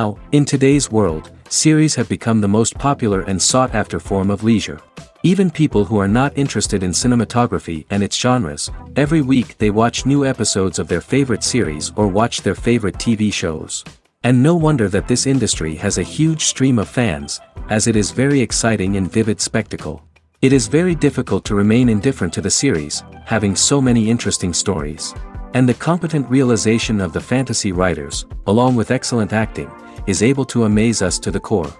Now, in today's world, series have become the most popular and sought-after form of leisure. Even people who are not interested in cinematography and its genres, every week they watch new episodes of their favorite series or watch their favorite TV shows. And no wonder that this industry has a huge stream of fans, as it is very exciting and vivid spectacle. It is very difficult to remain indifferent to the series, having so many interesting stories. And the competent realization of the fantasy writers, along with excellent acting, is able to amaze us to the core.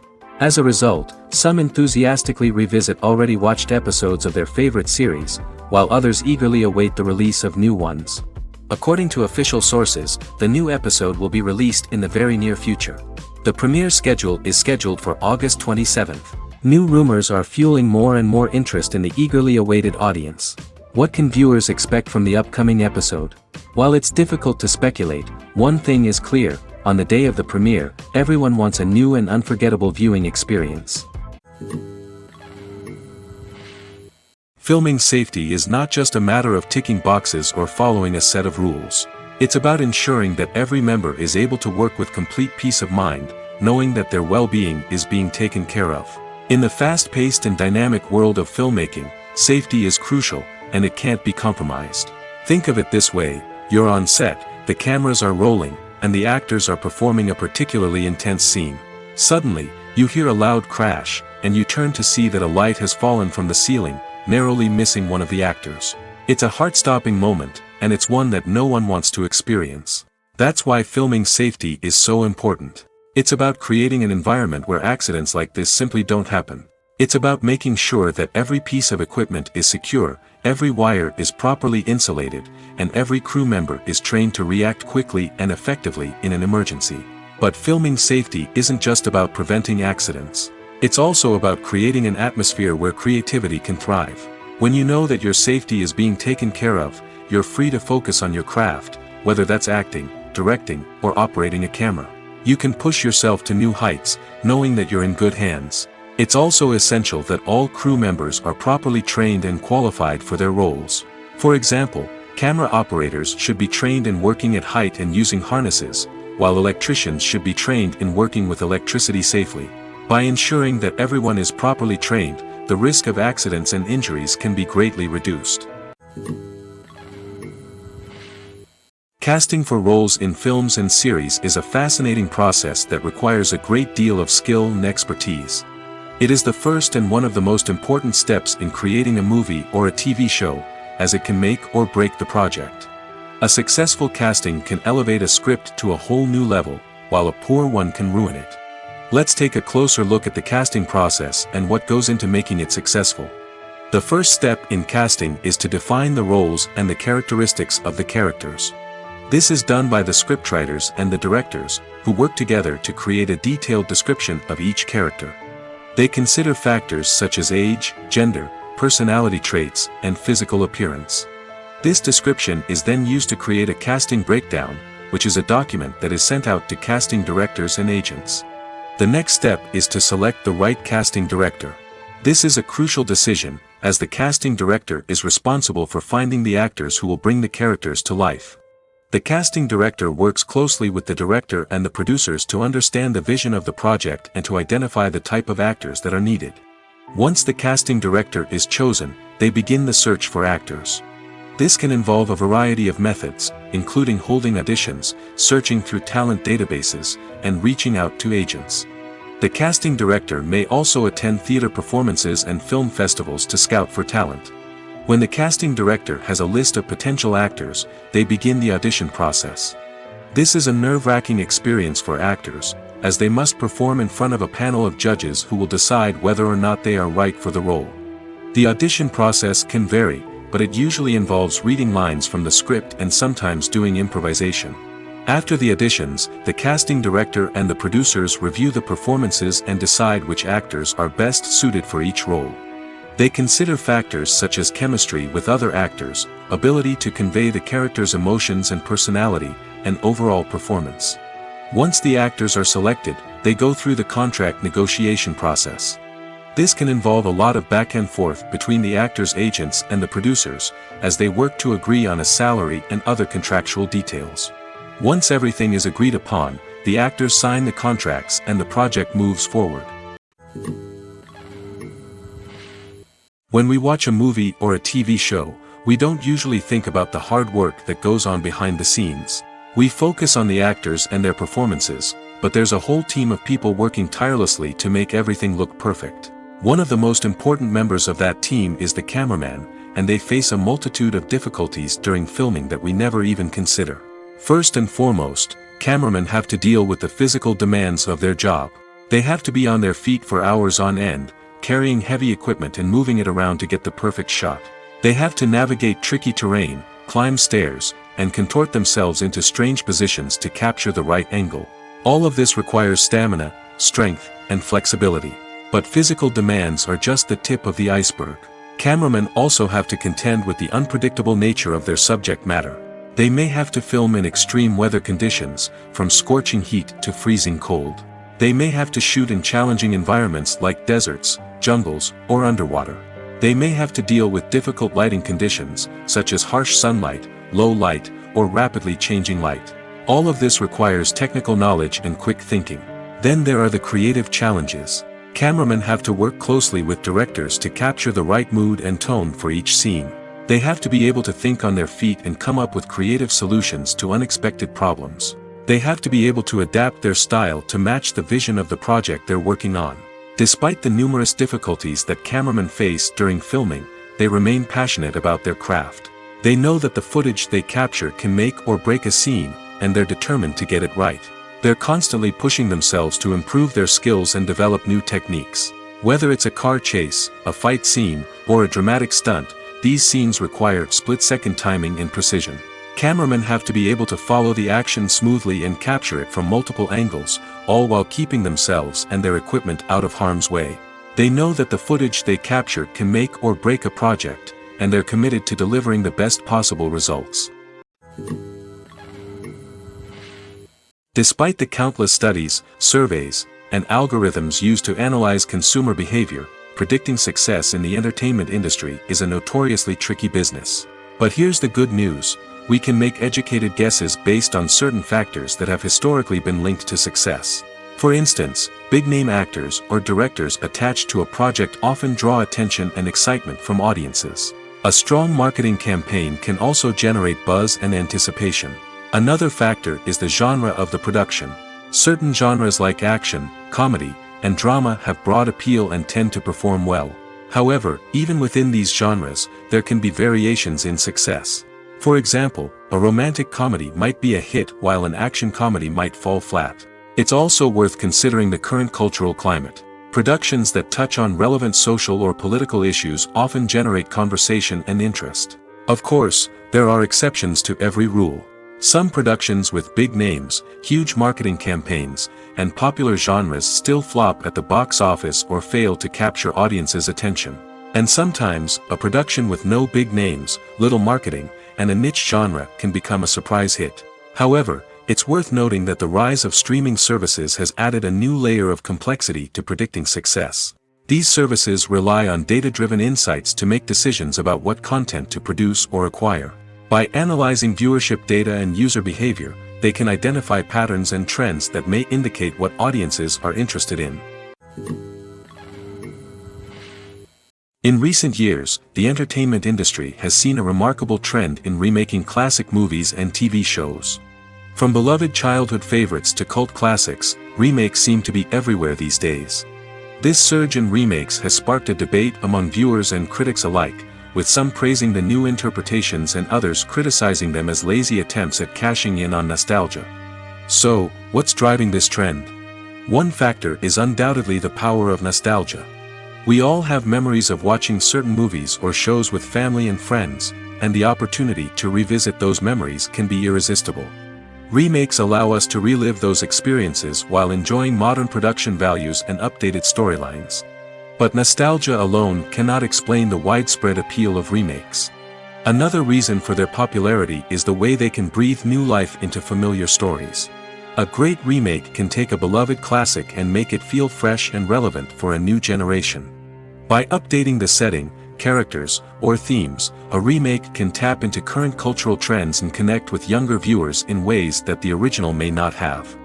As a result, some enthusiastically revisit already watched episodes of their favorite series, while others eagerly await the release of new ones. According to official sources, the new episode will be released in the very near future. The premiere schedule is scheduled for August 27th. New rumors are fueling more and more interest in the eagerly awaited audience. What can viewers expect from the upcoming episode? While it's difficult to speculate, one thing is clear: on the day of the premiere, everyone wants a new and unforgettable viewing experience. Filming safety is not just a matter of ticking boxes or following a set of rules. It's about ensuring that every member is able to work with complete peace of mind, knowing that their well-being is being taken care of. In the fast-paced and dynamic world of filmmaking, safety is crucial, and it can't be compromised. Think of it this way: you're on set, the cameras are rolling, and the actors are performing a particularly intense scene. Suddenly, you hear a loud crash, and you turn to see that a light has fallen from the ceiling, narrowly missing one of the actors. It's a heart-stopping moment, and it's one that no one wants to experience. That's why filming safety is so important. It's about creating an environment where accidents like this simply don't happen. It's about making sure that every piece of equipment is secure, every wire is properly insulated, and every crew member is trained to react quickly and effectively in an emergency. But filming safety isn't just about preventing accidents. It's also about creating an atmosphere where creativity can thrive. When you know that your safety is being taken care of, you're free to focus on your craft, whether that's acting, directing, or operating a camera. You can push yourself to new heights, knowing that you're in good hands. It's also essential that all crew members are properly trained and qualified for their roles. For example, camera operators should be trained in working at height and using harnesses, while electricians should be trained in working with electricity safely. By ensuring that everyone is properly trained, the risk of accidents and injuries can be greatly reduced. Casting for roles in films and series is a fascinating process that requires a great deal of skill and expertise. It is the first and one of the most important steps in creating a movie or a TV show, as it can make or break the project. A successful casting can elevate a script to a whole new level, while a poor one can ruin it. Let's take a closer look at the casting process and what goes into making it successful. The first step in casting is to define the roles and the characteristics of the characters. This is done by the scriptwriters and the directors, who work together to create a detailed description of each character. They consider factors such as age, gender, personality traits, and physical appearance. This description is then used to create a casting breakdown, which is a document that is sent out to casting directors and agents. The next step is to select the right casting director. This is a crucial decision, as the casting director is responsible for finding the actors who will bring the characters to life. The casting director works closely with the director and the producers to understand the vision of the project and to identify the type of actors that are needed. Once the casting director is chosen, they begin the search for actors. This can involve a variety of methods, including holding auditions, searching through talent databases, and reaching out to agents. The casting director may also attend theater performances and film festivals to scout for talent. When the casting director has a list of potential actors, they begin the audition process. This is a nerve-wracking experience for actors, as they must perform in front of a panel of judges who will decide whether or not they are right for the role. The audition process can vary, but it usually involves reading lines from the script and sometimes doing improvisation. After the auditions, the casting director and the producers review the performances and decide which actors are best suited for each role. They consider factors such as chemistry with other actors, ability to convey the character's emotions and personality, and overall performance. Once the actors are selected, they go through the contract negotiation process. This can involve a lot of back and forth between the actors' agents and the producers, as they work to agree on a salary and other contractual details. Once everything is agreed upon, the actors sign the contracts and the project moves forward. When we watch a movie or a TV show, we don't usually think about the hard work that goes on behind the scenes. We focus on the actors and their performances, but there's a whole team of people working tirelessly to make everything look perfect. One of the most important members of that team is the cameraman, and they face a multitude of difficulties during filming that we never even consider. First and foremost, cameramen have to deal with the physical demands of their job. They have to be on their feet for hours on end, carrying heavy equipment and moving it around to get the perfect shot. They have to navigate tricky terrain, climb stairs, and contort themselves into strange positions to capture the right angle. All of this requires stamina, strength, and flexibility. But physical demands are just the tip of the iceberg. Cameramen also have to contend with the unpredictable nature of their subject matter. They may have to film in extreme weather conditions, from scorching heat to freezing cold. They may have to shoot in challenging environments like deserts, jungles, or underwater. They may have to deal with difficult lighting conditions, such as harsh sunlight, low light, or rapidly changing light. All of this requires technical knowledge and quick thinking. Then there are the creative challenges. Cameramen have to work closely with directors to capture the right mood and tone for each scene. They have to be able to think on their feet and come up with creative solutions to unexpected problems. They have to be able to adapt their style to match the vision of the project they're working on. Despite the numerous difficulties that cameramen face during filming, they remain passionate about their craft. They know that the footage they capture can make or break a scene, and they're determined to get it right. They're constantly pushing themselves to improve their skills and develop new techniques. Whether it's a car chase, a fight scene, or a dramatic stunt, these scenes require split-second timing and precision. Cameramen have to be able to follow the action smoothly and capture it from multiple angles, all while keeping themselves and their equipment out of harm's way. They know that the footage they capture can make or break a project, and they're committed to delivering the best possible results. Despite the countless studies, surveys, and algorithms used to analyze consumer behavior, predicting success in the entertainment industry is a notoriously tricky business. But here's the good news: we can make educated guesses based on certain factors that have historically been linked to success. For instance, big-name actors or directors attached to a project often draw attention and excitement from audiences. A strong marketing campaign can also generate buzz and anticipation. Another factor is the genre of the production. Certain genres like action, comedy, and drama have broad appeal and tend to perform well. However, even within these genres, there can be variations in success. For example, a romantic comedy might be a hit while an action comedy might fall flat. It's also worth considering the current cultural climate. Productions that touch on relevant social or political issues often generate conversation and interest. Of course, there are exceptions to every rule. Some productions with big names, huge marketing campaigns, and popular genres still flop at the box office or fail to capture audiences' attention. And sometimes, a production with no big names, little marketing, and a niche genre can become a surprise hit. However, it's worth noting that the rise of streaming services has added a new layer of complexity to predicting success. These services rely on data-driven insights to make decisions about what content to produce or acquire. By analyzing viewership data and user behavior, they can identify patterns and trends that may indicate what audiences are interested in. In recent years, the entertainment industry has seen a remarkable trend in remaking classic movies and TV shows. From beloved childhood favorites to cult classics, remakes seem to be everywhere these days. This surge in remakes has sparked a debate among viewers and critics alike, with some praising the new interpretations and others criticizing them as lazy attempts at cashing in on nostalgia. So, what's driving this trend? One factor is undoubtedly the power of nostalgia. We all have memories of watching certain movies or shows with family and friends, and the opportunity to revisit those memories can be irresistible. Remakes allow us to relive those experiences while enjoying modern production values and updated storylines. But nostalgia alone cannot explain the widespread appeal of remakes. Another reason for their popularity is the way they can breathe new life into familiar stories. A great remake can take a beloved classic and make it feel fresh and relevant for a new generation. By updating the setting, characters, or themes, a remake can tap into current cultural trends and connect with younger viewers in ways that the original may not have.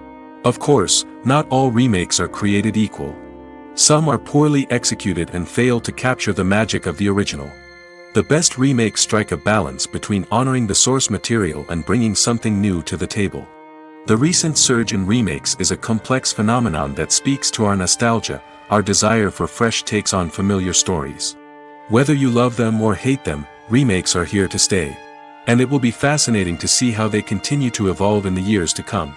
Of course, not all remakes are created equal. Some are poorly executed and fail to capture the magic of the original. The best remakes strike a balance between honoring the source material and bringing something new to the table. The recent surge in remakes is a complex phenomenon that speaks to our nostalgia, our desire for fresh takes on familiar stories. Whether you love them or hate them, remakes are here to stay. And it will be fascinating to see how they continue to evolve in the years to come.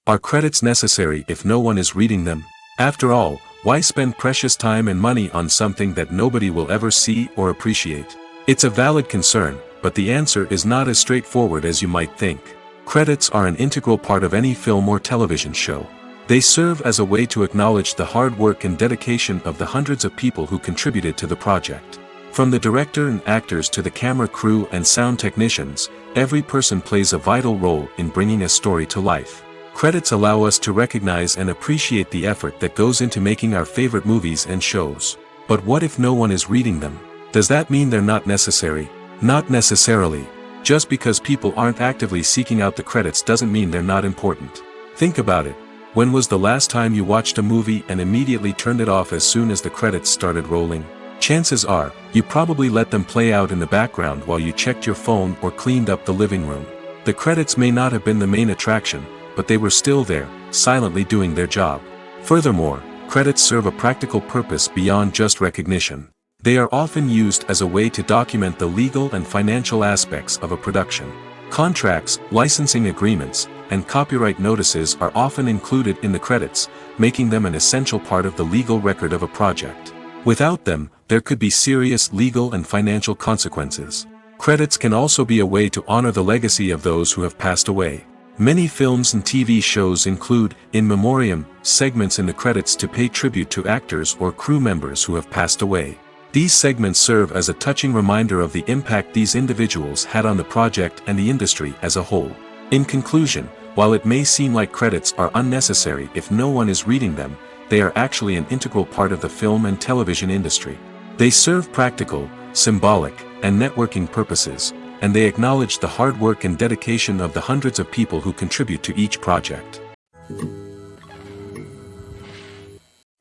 Are credits necessary if no one is reading them? After all, why spend precious time and money on something that nobody will ever see or appreciate? It's a valid concern, but the answer is not as straightforward as you might think. Credits are an integral part of any film or television show. They serve as a way to acknowledge the hard work and dedication of the hundreds of people who contributed to the project. From the director and actors to the camera crew and sound technicians, every person plays a vital role in bringing a story to life. Credits allow us to recognize and appreciate the effort that goes into making our favorite movies and shows. But what if no one is reading them? Does that mean they're not necessary? Not necessarily. Just because people aren't actively seeking out the credits doesn't mean they're not important. Think about it. When was the last time you watched a movie and immediately turned it off as soon as the credits started rolling? Chances are, you probably let them play out in the background while you checked your phone or cleaned up the living room. The credits may not have been the main attraction, but they were still there, silently doing their job. Furthermore, credits serve a practical purpose beyond just recognition. They are often used as a way to document the legal and financial aspects of a production. Contracts, licensing agreements, and copyright notices are often included in the credits, making them an essential part of the legal record of a project. Without them, there could be serious legal and financial consequences. Credits can also be a way to honor the legacy of those who have passed away. Many films and TV shows include, in memoriam, segments in the credits to pay tribute to actors or crew members who have passed away. These segments serve as a touching reminder of the impact these individuals had on the project and the industry as a whole. In conclusion, while it may seem like credits are unnecessary if no one is reading them, they are actually an integral part of the film and television industry. They serve practical, symbolic, and networking purposes, and they acknowledge the hard work and dedication of the hundreds of people who contribute to each project.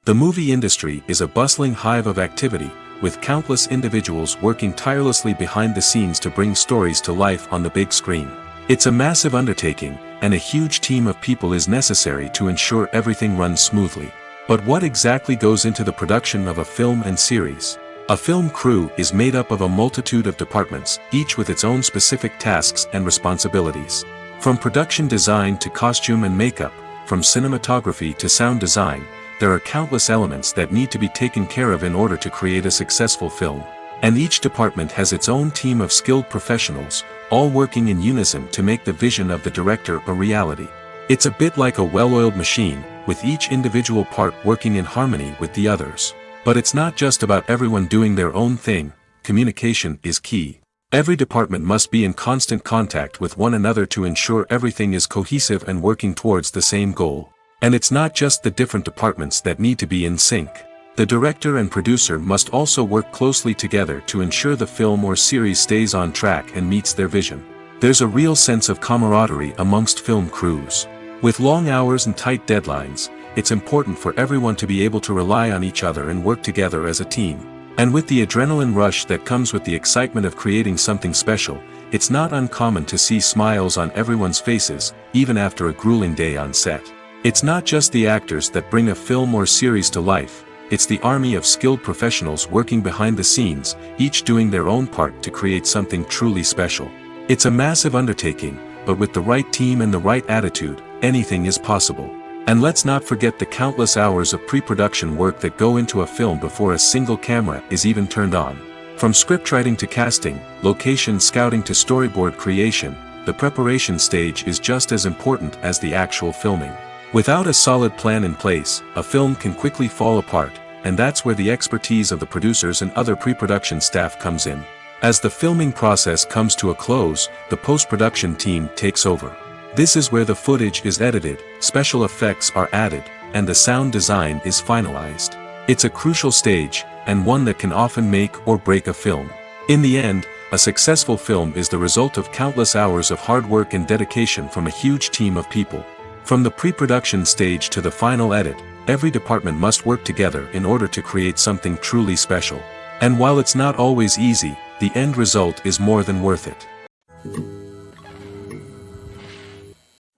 The movie industry is a bustling hive of activity, with countless individuals working tirelessly behind the scenes to bring stories to life on the big screen. It's a massive undertaking, and a huge team of people is necessary to ensure everything runs smoothly. But what exactly goes into the production of a film and series? A film crew is made up of a multitude of departments, each with its own specific tasks and responsibilities. From production design to costume and makeup, from cinematography to sound design, there are countless elements that need to be taken care of in order to create a successful film. And each department has its own team of skilled professionals, all working in unison to make the vision of the director a reality. It's a bit like a well-oiled machine, with each individual part working in harmony with the others. But it's not just about everyone doing their own thing. Communication is key. Every department must be in constant contact with one another to ensure everything is cohesive and working towards the same goal. And it's not just the different departments that need to be in sync. The director and producer must also work closely together to ensure the film or series stays on track and meets their vision. There's a real sense of camaraderie amongst film crews. With long hours and tight deadlines, it's important for everyone to be able to rely on each other and work together as a team. And with the adrenaline rush that comes with the excitement of creating something special, it's not uncommon to see smiles on everyone's faces, even after a grueling day on set. It's not just the actors that bring a film or series to life, it's the army of skilled professionals working behind the scenes, each doing their own part to create something truly special. It's a massive undertaking, but with the right team and the right attitude, anything is possible. And let's not forget the countless hours of pre-production work that go into a film before a single camera is even turned on. From scriptwriting to casting, location scouting to storyboard creation, the preparation stage is just as important as the actual filming. Without a solid plan in place, a film can quickly fall apart, and that's where the expertise of the producers and other pre-production staff comes in. As the filming process comes to a close, the post-production team takes over. This is where the footage is edited, special effects are added, and the sound design is finalized. It's a crucial stage, and one that can often make or break a film. In the end, A successful film is the result of countless hours of hard work and dedication from a huge team of people. From the pre-production stage to the final edit, every department must work together in order to create something truly special. And while it's not always easy, the end result is more than worth it.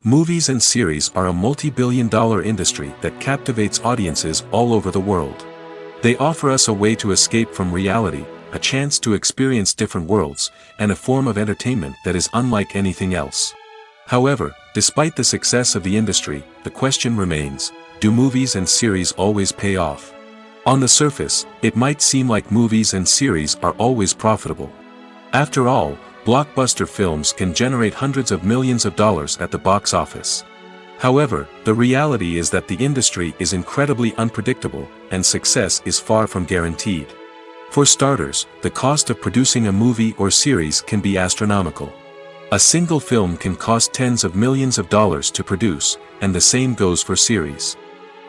Movies and series are a multi-billion-dollar industry that captivates audiences all over the world. They offer us a way to escape from reality, a chance to experience different worlds, and a form of entertainment that is unlike anything else. However, despite the success of the industry, the question remains, do movies and series always pay off? On the surface, it might seem like movies and series are always profitable. After all, blockbuster films can generate hundreds of millions of dollars at the box office. However, the reality is that the industry is incredibly unpredictable, and success is far from guaranteed. For starters, the cost of producing a movie or series can be astronomical. A single film can cost tens of millions of dollars to produce, and the same goes for series.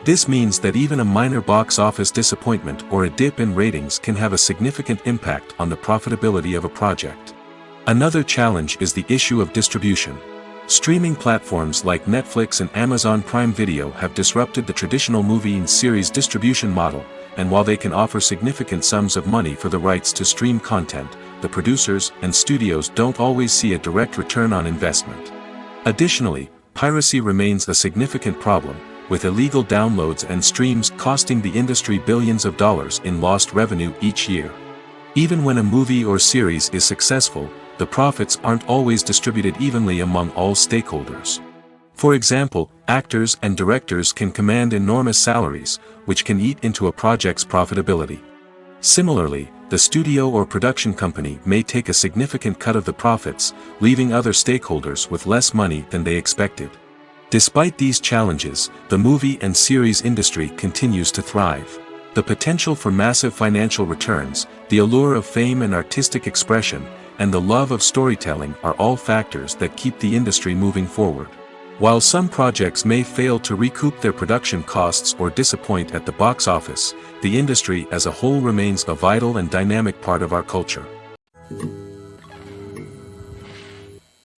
This means that even a minor box office disappointment or a dip in ratings can have a significant impact on the profitability of a project. Another challenge is the issue of distribution. Streaming platforms like Netflix and Amazon Prime Video have disrupted the traditional movie and series distribution model, and while they can offer significant sums of money for the rights to stream content, the producers and studios don't always see a direct return on investment. Additionally, piracy remains a significant problem, with illegal downloads and streams costing the industry billions of dollars in lost revenue each year. Even when a movie or series is successful, the profits aren't always distributed evenly among all stakeholders. For example, actors and directors can command enormous salaries, which can eat into a project's profitability. Similarly, the studio or production company may take a significant cut of the profits, leaving other stakeholders with less money than they expected. Despite these challenges, the movie and series industry continues to thrive. The potential for massive financial returns, the allure of fame and artistic expression, and the love of storytelling are all factors that keep the industry moving forward. While some projects may fail to recoup their production costs or disappoint at the box office, the industry as a whole remains a vital and dynamic part of our culture.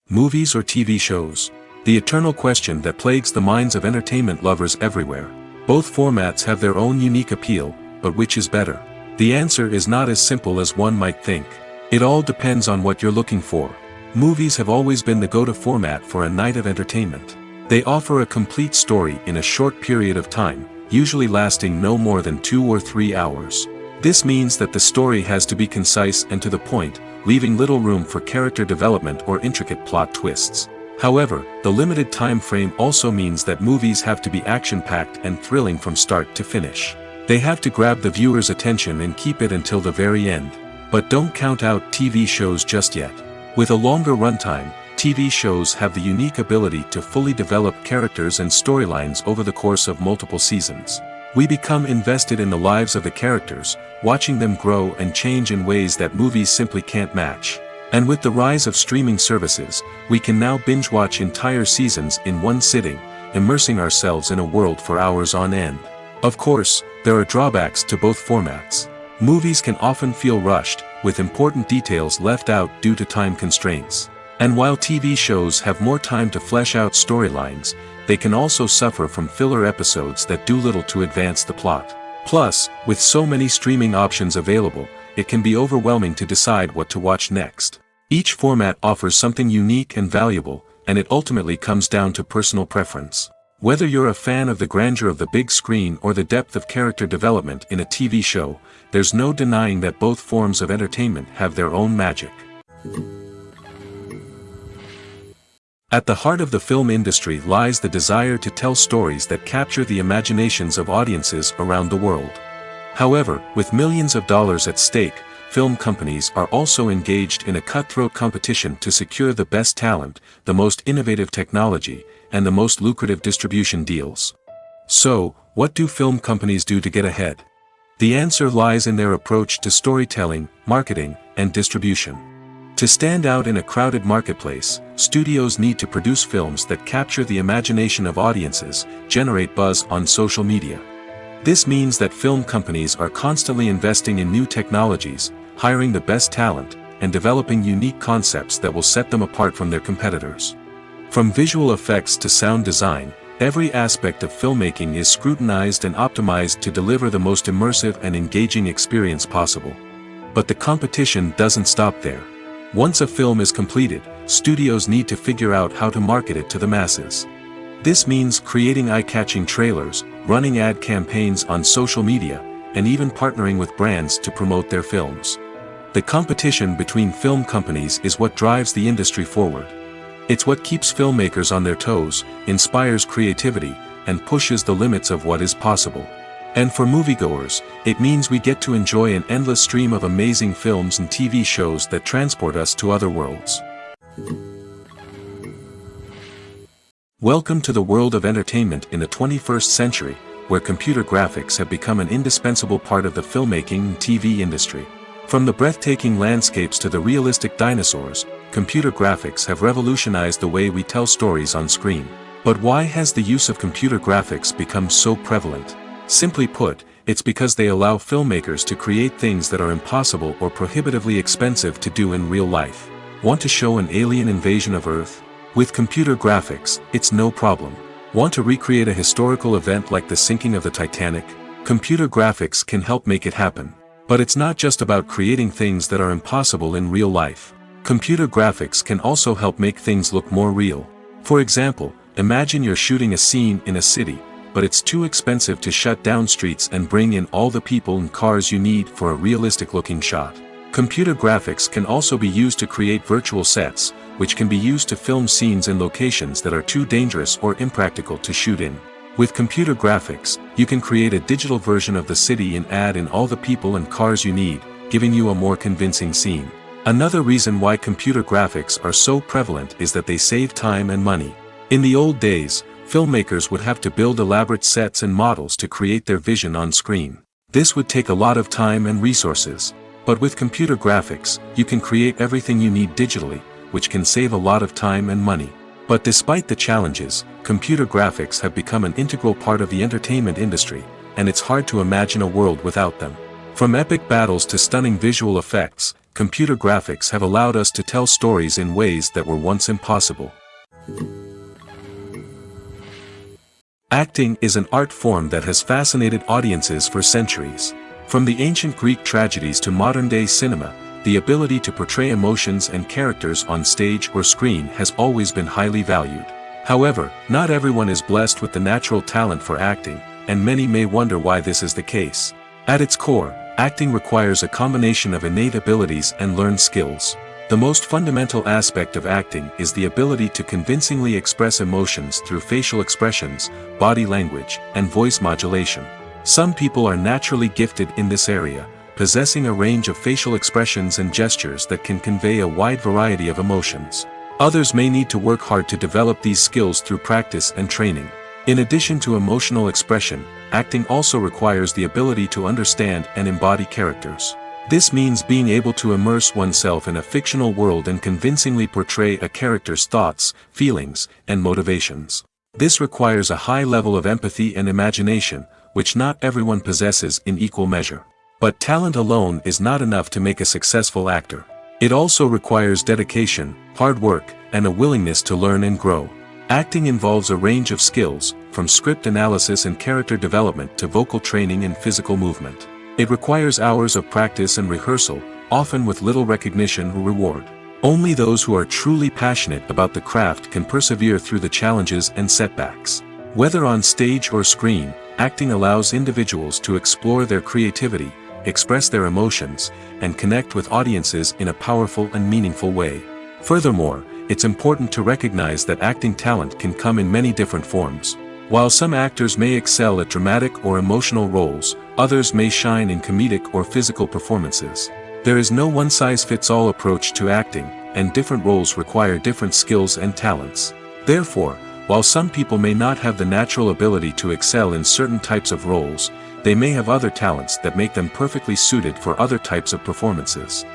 Movies or TV shows? The eternal question that plagues the minds of entertainment lovers everywhere. Both formats have their own unique appeal, but which is better? The answer is not as simple as one might think. It all depends on what you're looking for. Movies have always been the go-to format for a night of entertainment. They offer a complete story in a short period of time, usually lasting no more than 2 or 3 hours. This means that the story has to be concise and to the point, leaving little room for character development or intricate plot twists. However, the limited time frame also means that movies have to be action-packed and thrilling from start to finish. They have to grab the viewer's attention and keep it until the very end. But don't count out TV shows just yet. With a longer runtime, TV shows have the unique ability to fully develop characters and storylines over the course of multiple seasons. We become invested in the lives of the characters, watching them grow and change in ways that movies simply can't match. And with the rise of streaming services, we can now binge-watch entire seasons in one sitting, immersing ourselves in a world for hours on end. Of course, there are drawbacks to both formats. Movies can often feel rushed, with important details left out due to time constraints. And while TV shows have more time to flesh out storylines, they can also suffer from filler episodes that do little to advance the plot. Plus, with so many streaming options available, it can be overwhelming to decide what to watch next. Each format offers something unique and valuable, and it ultimately comes down to personal preference. Whether you're a fan of the grandeur of the big screen or the depth of character development in a TV show, there's no denying that both forms of entertainment have their own magic. At the heart of the film industry lies the desire to tell stories that capture the imaginations of audiences around the world. However, with millions of dollars at stake, film companies are also engaged in a cutthroat competition to secure the best talent, the most innovative technology, and the most lucrative distribution deals. So, what do film companies do to get ahead? The answer lies in their approach to storytelling, marketing, and distribution. To stand out in a crowded marketplace, studios need to produce films that capture the imagination of audiences, generate buzz on social media. This means that film companies are constantly investing in new technologies, hiring the best talent, and developing unique concepts that will set them apart from their competitors. From visual effects to sound design, every aspect of filmmaking is scrutinized and optimized to deliver the most immersive and engaging experience possible. But the competition doesn't stop there. Once a film is completed, studios need to figure out how to market it to the masses. This means creating eye-catching trailers, running ad campaigns on social media, and even partnering with brands to promote their films. The competition between film companies is what drives the industry forward. It's what keeps filmmakers on their toes, inspires creativity, and pushes the limits of what is possible. And for moviegoers, it means we get to enjoy an endless stream of amazing films and TV shows that transport us to other worlds. Welcome to the world of entertainment in the 21st century, where computer graphics have become an indispensable part of the filmmaking and TV industry. From the breathtaking landscapes to the realistic dinosaurs, computer graphics have revolutionized the way we tell stories on screen. But why has the use of computer graphics become so prevalent? Simply put, it's because they allow filmmakers to create things that are impossible or prohibitively expensive to do in real life. Want to show an alien invasion of Earth? With computer graphics, it's no problem. Want to recreate a historical event like the sinking of the Titanic? Computer graphics can help make it happen. But it's not just about creating things that are impossible in real life. Computer graphics can also help make things look more real. For example, imagine you're shooting a scene in a city, but it's too expensive to shut down streets and bring in all the people and cars you need for a realistic-looking shot. Computer graphics can also be used to create virtual sets, which can be used to film scenes in locations that are too dangerous or impractical to shoot in. With computer graphics, you can create a digital version of the city and add in all the people and cars you need, giving you a more convincing scene. Another reason why computer graphics are so prevalent is that they save time and money. In the old days, filmmakers would have to build elaborate sets and models to create their vision on screen. This would take a lot of time and resources. But with computer graphics, you can create everything you need digitally, which can save a lot of time and money. But despite the challenges, computer graphics have become an integral part of the entertainment industry, and it's hard to imagine a world without them. From epic battles to stunning visual effects, computer graphics have allowed us to tell stories in ways that were once impossible. Acting is an art form that has fascinated audiences for centuries. From the ancient Greek tragedies to modern-day cinema, the ability to portray emotions and characters on stage or screen has always been highly valued. However, not everyone is blessed with the natural talent for acting, and many may wonder why this is the case. At its core, acting requires a combination of innate abilities and learned skills. The most fundamental aspect of acting is the ability to convincingly express emotions through facial expressions, body language, and voice modulation. Some people are naturally gifted in this area, possessing a range of facial expressions and gestures that can convey a wide variety of emotions. Others may need to work hard to develop these skills through practice and training. In addition to emotional expression, acting also requires the ability to understand and embody characters. This means being able to immerse oneself in a fictional world and convincingly portray a character's thoughts, feelings, and motivations. This requires a high level of empathy and imagination, which not everyone possesses in equal measure. But talent alone is not enough to make a successful actor. It also requires dedication, hard work, and a willingness to learn and grow. Acting involves a range of skills, from script analysis and character development to vocal training and physical movement. It requires hours of practice and rehearsal, often with little recognition or reward. Only those who are truly passionate about the craft can persevere through the challenges and setbacks. Whether on stage or screen, acting allows individuals to explore their creativity, express their emotions, and connect with audiences in a powerful and meaningful way. Furthermore, it's important to recognize that acting talent can come in many different forms. While some actors may excel at dramatic or emotional roles, others may shine in comedic or physical performances. There is no one-size-fits-all approach to acting, and different roles require different skills and talents. Therefore, while some people may not have the natural ability to excel in certain types of roles, they may have other talents that make them perfectly suited for other types of performances.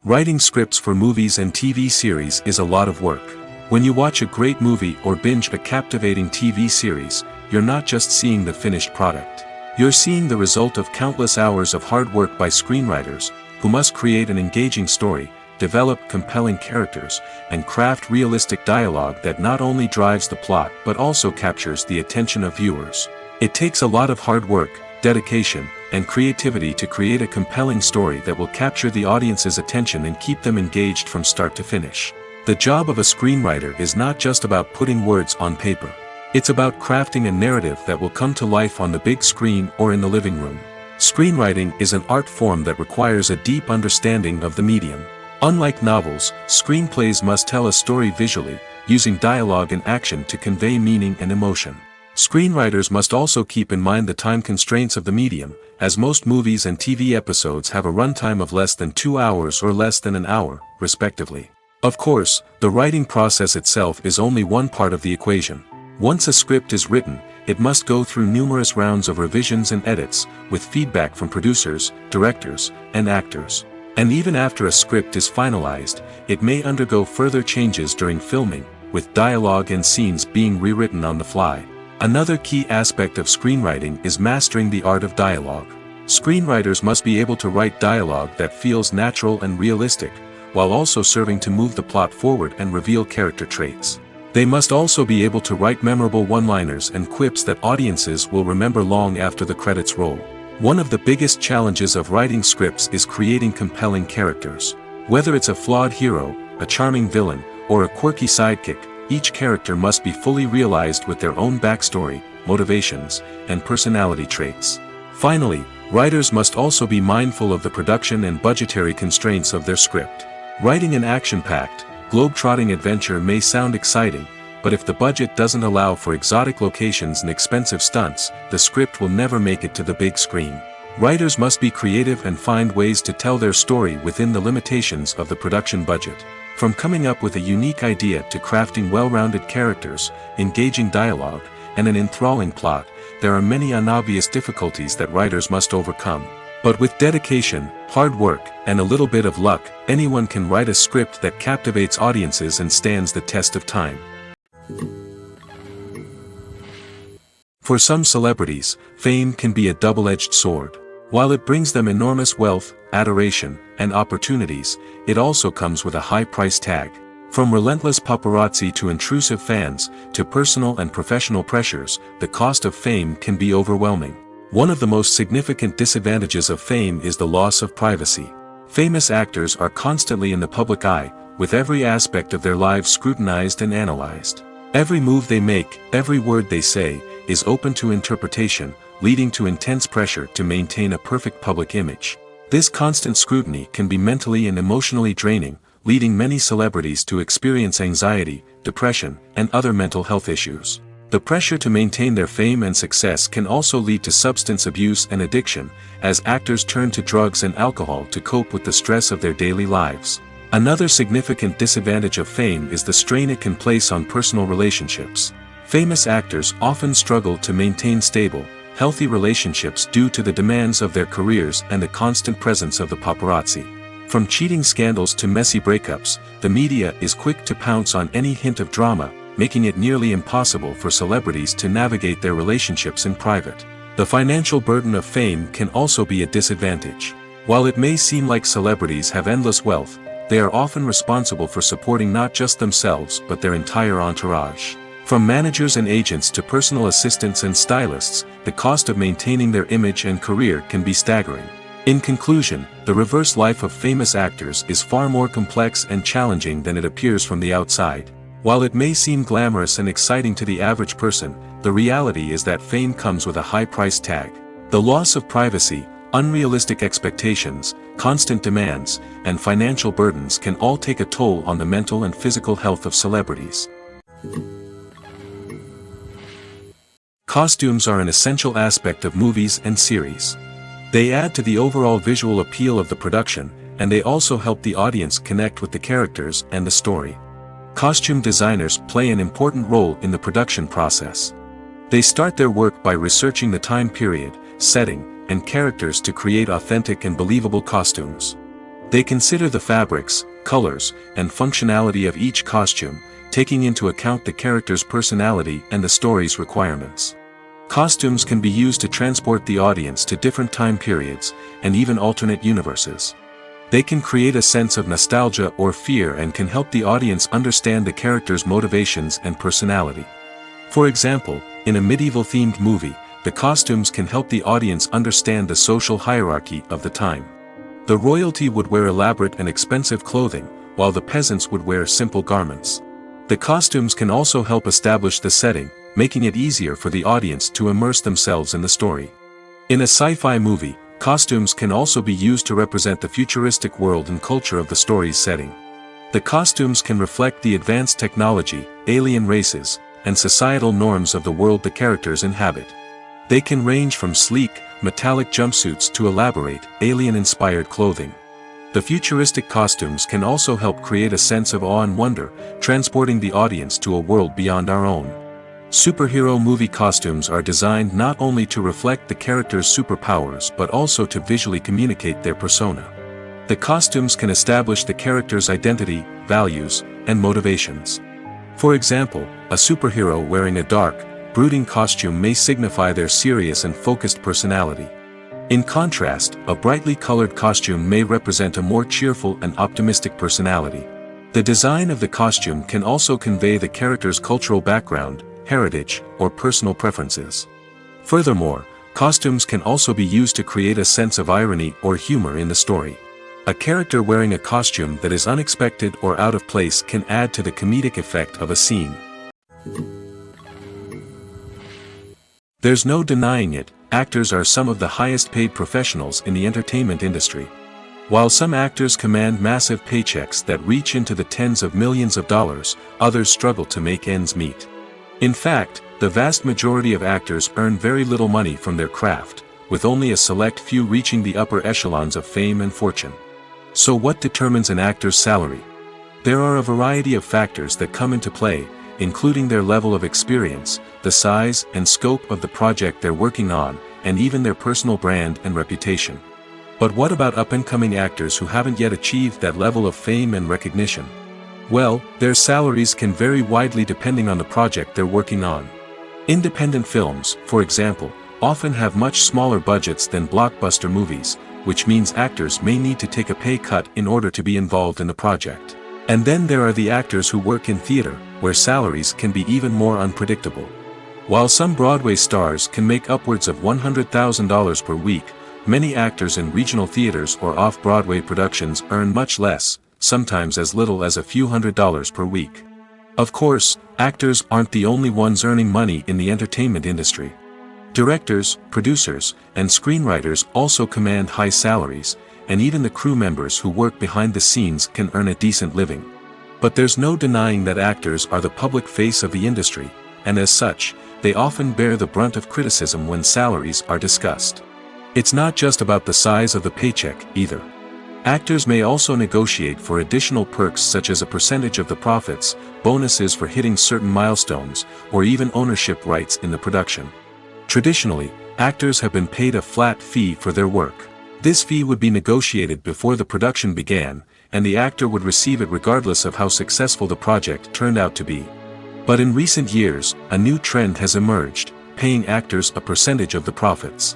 Writing scripts for movies and TV series is a lot of work. When you watch a great movie or binge a captivating TV series, you're not just seeing the finished product. You're seeing the result of countless hours of hard work by screenwriters, who must create an engaging story, develop compelling characters, and craft realistic dialogue that not only drives the plot but also captures the attention of viewers. It takes a lot of hard work, dedication, and creativity to create a compelling story that will capture the audience's attention and keep them engaged from start to finish. The job of a screenwriter is not just about putting words on paper. It's about crafting a narrative that will come to life on the big screen or in the living room. Screenwriting is an art form that requires a deep understanding of the medium. Unlike novels, screenplays must tell a story visually, using dialogue and action to convey meaning and emotion. Screenwriters must also keep in mind the time constraints of the medium, as most movies and TV episodes have a runtime of less than 2 hours or less than an hour, respectively. Of course, the writing process itself is only one part of the equation. Once a script is written, it must go through numerous rounds of revisions and edits, with feedback from producers, directors, and actors. And even after a script is finalized, it may undergo further changes during filming, with dialogue and scenes being rewritten on the fly. Another key aspect of screenwriting is mastering the art of dialogue. Screenwriters must be able to write dialogue that feels natural and realistic, while also serving to move the plot forward and reveal character traits. They must also be able to write memorable one-liners and quips that audiences will remember long after the credits roll. One of the biggest challenges of writing scripts is creating compelling characters. Whether it's a flawed hero, a charming villain, or a quirky sidekick, each character must be fully realized with their own backstory, motivations, and personality traits. Finally, writers must also be mindful of the production and budgetary constraints of their script. Writing an action-packed, globe-trotting adventure may sound exciting, but if the budget doesn't allow for exotic locations and expensive stunts, the script will never make it to the big screen. Writers must be creative and find ways to tell their story within the limitations of the production budget. From coming up with a unique idea to crafting well-rounded characters, engaging dialogue, and an enthralling plot, there are many unobvious difficulties that writers must overcome. But with dedication, hard work, and a little bit of luck, anyone can write a script that captivates audiences and stands the test of time. For some celebrities, fame can be a double-edged sword. While it brings them enormous wealth, adoration, and opportunities, it also comes with a high price tag. From relentless paparazzi to intrusive fans, to personal and professional pressures, the cost of fame can be overwhelming. One of the most significant disadvantages of fame is the loss of privacy. Famous actors are constantly in the public eye, with every aspect of their lives scrutinized and analyzed. Every move they make, every word they say, is open to interpretation, leading to intense pressure to maintain a perfect public image. This constant scrutiny can be mentally and emotionally draining, leading many celebrities to experience anxiety, depression, and other mental health issues. The pressure to maintain their fame and success can also lead to substance abuse and addiction, as actors turn to drugs and alcohol to cope with the stress of their daily lives. Another significant disadvantage of fame is the strain it can place on personal relationships. Famous actors often struggle to maintain stable, healthy relationships due to the demands of their careers and the constant presence of the paparazzi. From cheating scandals to messy breakups, the media is quick to pounce on any hint of drama, making it nearly impossible for celebrities to navigate their relationships in private. The financial burden of fame can also be a disadvantage. While it may seem like celebrities have endless wealth, they are often responsible for supporting not just themselves but their entire entourage. From managers and agents to personal assistants and stylists, the cost of maintaining their image and career can be staggering. In conclusion, the reverse life of famous actors is far more complex and challenging than it appears from the outside. While it may seem glamorous and exciting to the average person, the reality is that fame comes with a high price tag. The loss of privacy, unrealistic expectations, constant demands, and financial burdens can all take a toll on the mental and physical health of celebrities. Costumes are an essential aspect of movies and series. They add to the overall visual appeal of the production, and they also help the audience connect with the characters and the story. Costume designers play an important role in the production process. They start their work by researching the time period, setting, and characters to create authentic and believable costumes. They consider the fabrics, colors, and functionality of each costume, taking into account the character's personality and the story's requirements. Costumes can be used to transport the audience to different time periods, and even alternate universes. They can create a sense of nostalgia or fear and can help the audience understand the character's motivations and personality. For example, in a medieval-themed movie, the costumes can help the audience understand the social hierarchy of the time. The royalty would wear elaborate and expensive clothing, while the peasants would wear simple garments. The costumes can also help establish the setting, making it easier for the audience to immerse themselves in the story. In a sci-fi movie, costumes can also be used to represent the futuristic world and culture of the story's setting. The costumes can reflect the advanced technology, alien races, and societal norms of the world the characters inhabit. They can range from sleek, metallic jumpsuits to elaborate, alien-inspired clothing. The futuristic costumes can also help create a sense of awe and wonder, transporting the audience to a world beyond our own. Superhero movie costumes are designed not only to reflect the character's superpowers but also to visually communicate their persona. The costumes can establish the character's identity, values, and motivations. For example, a superhero wearing a dark, brooding costume may signify their serious and focused personality. In contrast, a brightly colored costume may represent a more cheerful and optimistic personality. The design of the costume can also convey the character's cultural background, heritage, or personal preferences. Furthermore, costumes can also be used to create a sense of irony or humor in the story. A character wearing a costume that is unexpected or out of place can add to the comedic effect of a scene. There's no denying it, actors are some of the highest paid professionals in the entertainment industry. While some actors command massive paychecks that reach into the tens of millions of dollars, others struggle to make ends meet. In fact, the vast majority of actors earn very little money from their craft, with only a select few reaching the upper echelons of fame and fortune. So what determines an actor's salary? There are a variety of factors that come into play, including their level of experience, the size and scope of the project they're working on, and even their personal brand and reputation. But what about up-and-coming actors who haven't yet achieved that level of fame and recognition? Well, their salaries can vary widely depending on the project they're working on. Independent films, for example, often have much smaller budgets than blockbuster movies, which means actors may need to take a pay cut in order to be involved in the project. And then there are the actors who work in theater, where salaries can be even more unpredictable. While some Broadway stars can make upwards of $100,000 per week, many actors in regional theaters or off-Broadway productions earn much less, sometimes as little as a few $100s per week. Of course, actors aren't the only ones earning money in the entertainment industry. Directors, producers, and screenwriters also command high salaries, and even the crew members who work behind the scenes can earn a decent living. But there's no denying that actors are the public face of the industry, and as such, they often bear the brunt of criticism when salaries are discussed. It's not just about the size of the paycheck, either. Actors may also negotiate for additional perks such as a percentage of the profits, bonuses for hitting certain milestones, or even ownership rights in the production. Traditionally, actors have been paid a flat fee for their work. This fee would be negotiated before the production began, and the actor would receive it regardless of how successful the project turned out to be. But in recent years, a new trend has emerged, paying actors a percentage of the profits.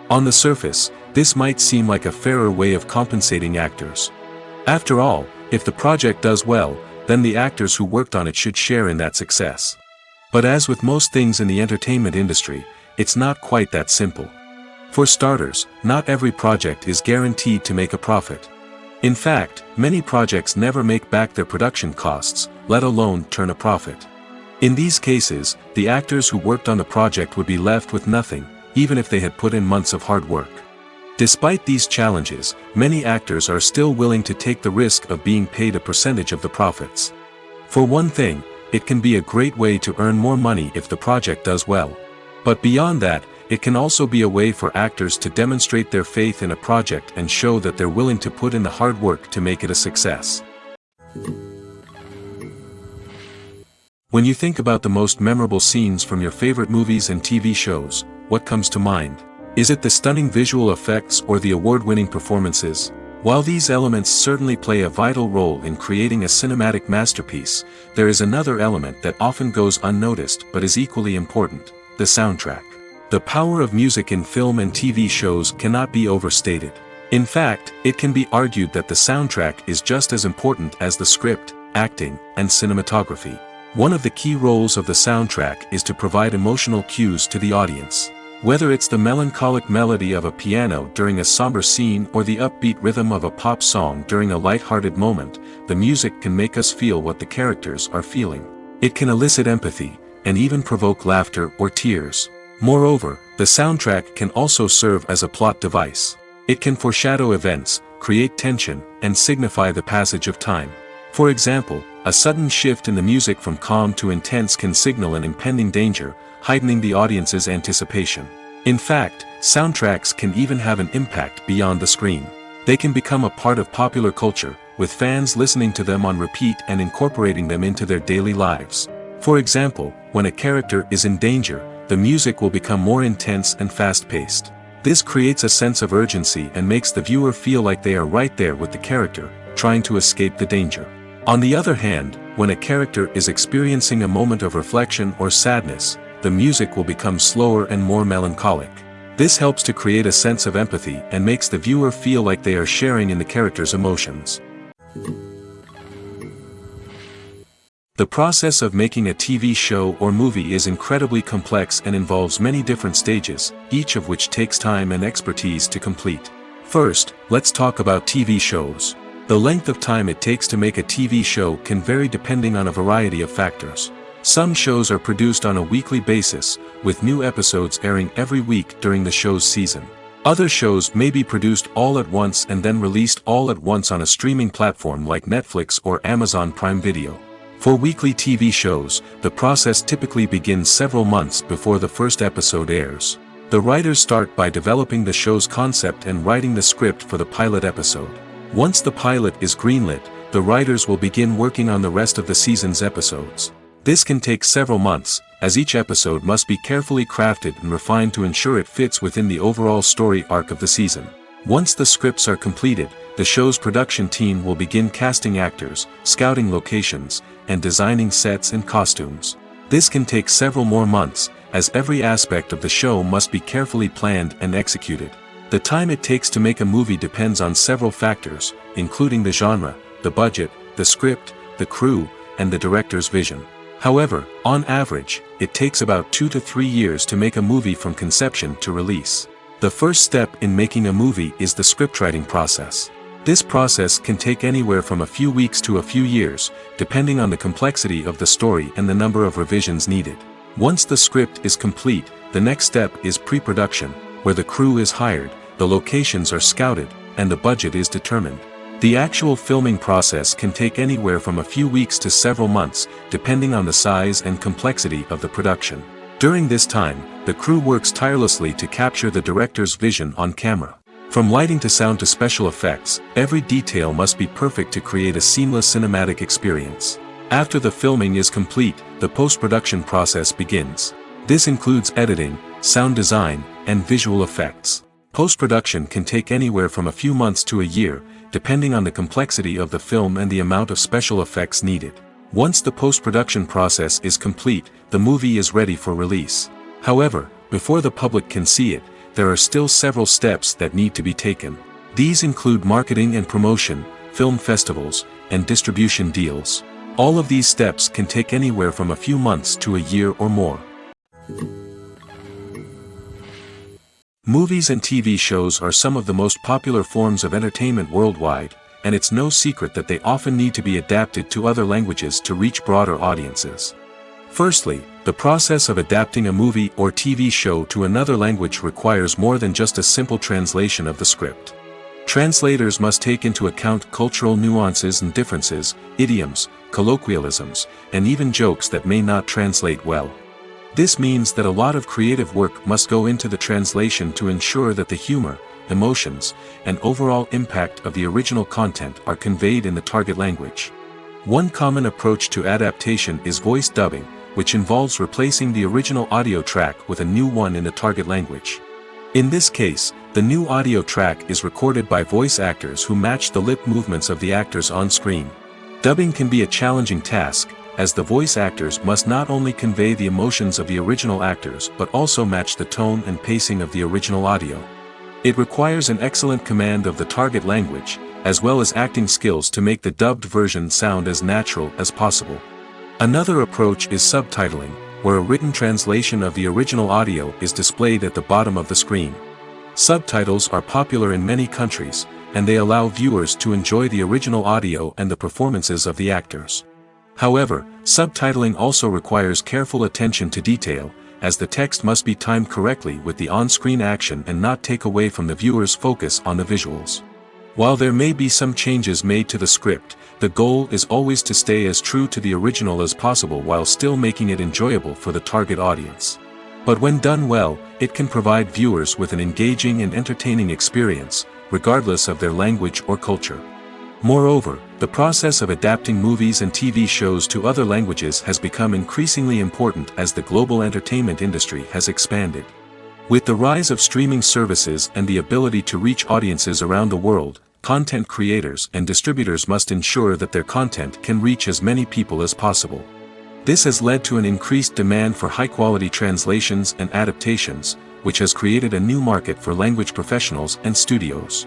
On the surface, this might seem like a fairer way of compensating actors. After all, if the project does well, then the actors who worked on it should share in that success. But as with most things in the entertainment industry, it's not quite that simple. For starters, not every project is guaranteed to make a profit. In fact, many projects never make back their production costs, let alone turn a profit. In these cases, the actors who worked on the project would be left with nothing, even if they had put in months of hard work. Despite these challenges, many actors are still willing to take the risk of being paid a percentage of the profits. For one thing, it can be a great way to earn more money if the project does well. But beyond that, it can also be a way for actors to demonstrate their faith in a project and show that they're willing to put in the hard work to make it a success. When you think about the most memorable scenes from your favorite movies and TV shows, what comes to mind? Is it the stunning visual effects or the award-winning performances? While these elements certainly play a vital role in creating a cinematic masterpiece, there is another element that often goes unnoticed but is equally important: the soundtrack. The power of music in film and TV shows cannot be overstated. In fact, it can be argued that the soundtrack is just as important as the script, acting, and cinematography. One of the key roles of the soundtrack is to provide emotional cues to the audience. Whether it's the melancholic melody of a piano during a somber scene or the upbeat rhythm of a pop song during a light-hearted moment, the music can make us feel what the characters are feeling. It can elicit empathy, and even provoke laughter or tears. Moreover, the soundtrack can also serve as a plot device. It can foreshadow events, create tension, and signify the passage of time. For example, a sudden shift in the music from calm to intense can signal an impending danger, heightening the audience's anticipation. In fact, soundtracks can even have an impact beyond the screen. They can become a part of popular culture, with fans listening to them on repeat and incorporating them into their daily lives. For example, when a character is in danger, the music will become more intense and fast-paced. This creates a sense of urgency and makes the viewer feel like they are right there with the character, trying to escape the danger. On the other hand, when a character is experiencing a moment of reflection or sadness, the music will become slower and more melancholic. This helps to create a sense of empathy and makes the viewer feel like they are sharing in the character's emotions. The process of making a TV show or movie is incredibly complex and involves many different stages, each of which takes time and expertise to complete. First, let's talk about TV shows. The length of time it takes to make a TV show can vary depending on a variety of factors. Some shows are produced on a weekly basis, with new episodes airing every week during the show's season. Other shows may be produced all at once and then released all at once on a streaming platform like Netflix or Amazon Prime Video. For weekly TV shows, the process typically begins several months before the first episode airs. The writers start by developing the show's concept and writing the script for the pilot episode. Once the pilot is greenlit, the writers will begin working on the rest of the season's episodes. This can take several months, as each episode must be carefully crafted and refined to ensure it fits within the overall story arc of the season. Once the scripts are completed, the show's production team will begin casting actors, scouting locations, and designing sets and costumes. This can take several more months, as every aspect of the show must be carefully planned and executed. The time it takes to make a movie depends on several factors, including the genre, the budget, the script, the crew, and the director's vision. However, on average, it takes about 2 to 3 years to make a movie from conception to release. The first step in making a movie is the scriptwriting process. This process can take anywhere from a few weeks to a few years, depending on the complexity of the story and the number of revisions needed. Once the script is complete, the next step is pre-production, where the crew is hired, the locations are scouted, and the budget is determined. The actual filming process can take anywhere from a few weeks to several months, depending on the size and complexity of the production. During this time, the crew works tirelessly to capture the director's vision on camera. From lighting to sound to special effects, every detail must be perfect to create a seamless cinematic experience. After the filming is complete, the post-production process begins. This includes editing, sound design, and visual effects. Post-production can take anywhere from a few months to a year, depending on the complexity of the film and the amount of special effects needed. Once the post-production process is complete, the movie is ready for release. However, before the public can see it, there are still several steps that need to be taken. These include marketing and promotion, film festivals, and distribution deals. All of these steps can take anywhere from a few months to a year or more. Movies and TV shows are some of the most popular forms of entertainment worldwide, and it's no secret that they often need to be adapted to other languages to reach broader audiences. Firstly, the process of adapting a movie or TV show to another language requires more than just a simple translation of the script. Translators must take into account cultural nuances and differences, idioms, colloquialisms, and even jokes that may not translate well. This means that a lot of creative work must go into the translation to ensure that the humor, emotions, and overall impact of the original content are conveyed in the target language. One common approach to adaptation is voice dubbing, which involves replacing the original audio track with a new one in the target language. In this case, the new audio track is recorded by voice actors who match the lip movements of the actors on screen. Dubbing can be a challenging task, as the voice actors must not only convey the emotions of the original actors but also match the tone and pacing of the original audio. It requires an excellent command of the target language, as well as acting skills to make the dubbed version sound as natural as possible. Another approach is subtitling, where a written translation of the original audio is displayed at the bottom of the screen. Subtitles are popular in many countries, and they allow viewers to enjoy the original audio and the performances of the actors. However, subtitling also requires careful attention to detail, as the text must be timed correctly with the on-screen action and not take away from the viewer's focus on the visuals. While there may be some changes made to the script, the goal is always to stay as true to the original as possible while still making it enjoyable for the target audience. But when done well, it can provide viewers with an engaging and entertaining experience, regardless of their language or culture. Moreover, the process of adapting movies and TV shows to other languages has become increasingly important as the global entertainment industry has expanded. With the rise of streaming services and the ability to reach audiences around the world, content creators and distributors must ensure that their content can reach as many people as possible. This has led to an increased demand for high-quality translations and adaptations, which has created a new market for language professionals and studios.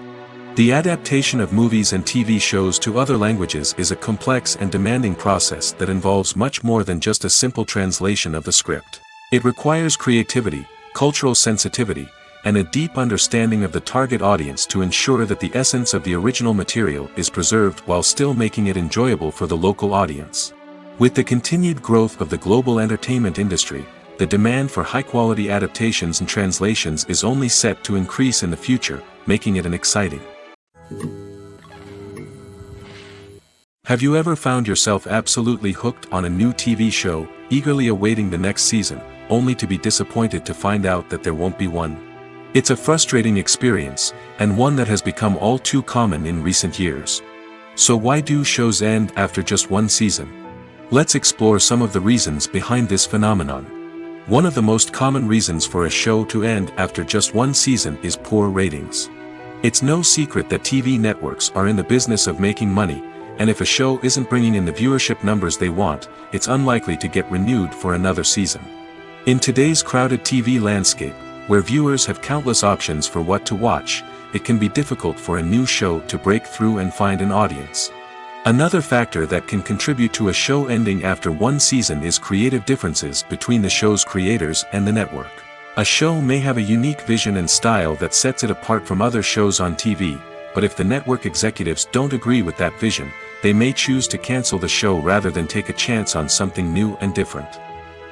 The adaptation of movies and TV shows to other languages is a complex and demanding process that involves much more than just a simple translation of the script. It requires creativity, cultural sensitivity, and a deep understanding of the target audience to ensure that the essence of the original material is preserved while still making it enjoyable for the local audience. With the continued growth of the global entertainment industry, the demand for high-quality adaptations and translations is only set to increase in the future, making it an exciting. Have you ever found yourself absolutely hooked on a new TV show, eagerly awaiting the next season, only to be disappointed to find out that there won't be one? It's a frustrating experience, and one that has become all too common in recent years. So why do shows end after just one season? Let's explore some of the reasons behind this phenomenon. One of the most common reasons for a show to end after just one season is poor ratings. It's no secret that TV networks are in the business of making money, and if a show isn't bringing in the viewership numbers they want, it's unlikely to get renewed for another season. In today's crowded TV landscape, where viewers have countless options for what to watch, it can be difficult for a new show to break through and find an audience. Another factor that can contribute to a show ending after one season is creative differences between the show's creators and the network. A show may have a unique vision and style that sets it apart from other shows on TV, but if the network executives don't agree with that vision, they may choose to cancel the show rather than take a chance on something new and different.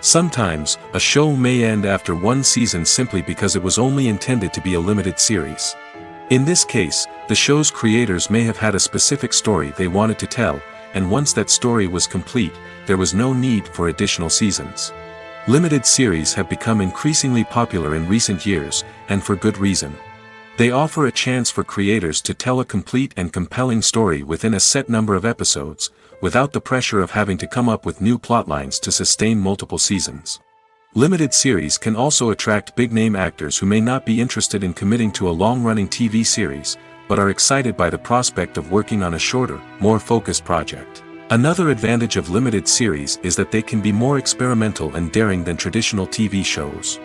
Sometimes, a show may end after one season simply because it was only intended to be a limited series. In this case, the show's creators may have had a specific story they wanted to tell, and once that story was complete, there was no need for additional seasons. Limited series have become increasingly popular in recent years, and for good reason. They offer a chance for creators to tell a complete and compelling story within a set number of episodes, without the pressure of having to come up with new plotlines to sustain multiple seasons. Limited series can also attract big-name actors who may not be interested in committing to a long-running TV series, but are excited by the prospect of working on a shorter, more focused project. Another advantage of limited series is that they can be more experimental and daring than traditional TV shows.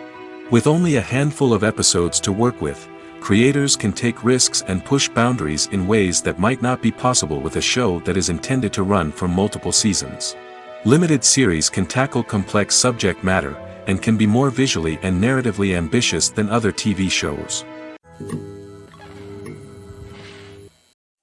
With only a handful of episodes to work with, creators can take risks and push boundaries in ways that might not be possible with a show that is intended to run for multiple seasons. Limited series can tackle complex subject matter, and can be more visually and narratively ambitious than other TV shows.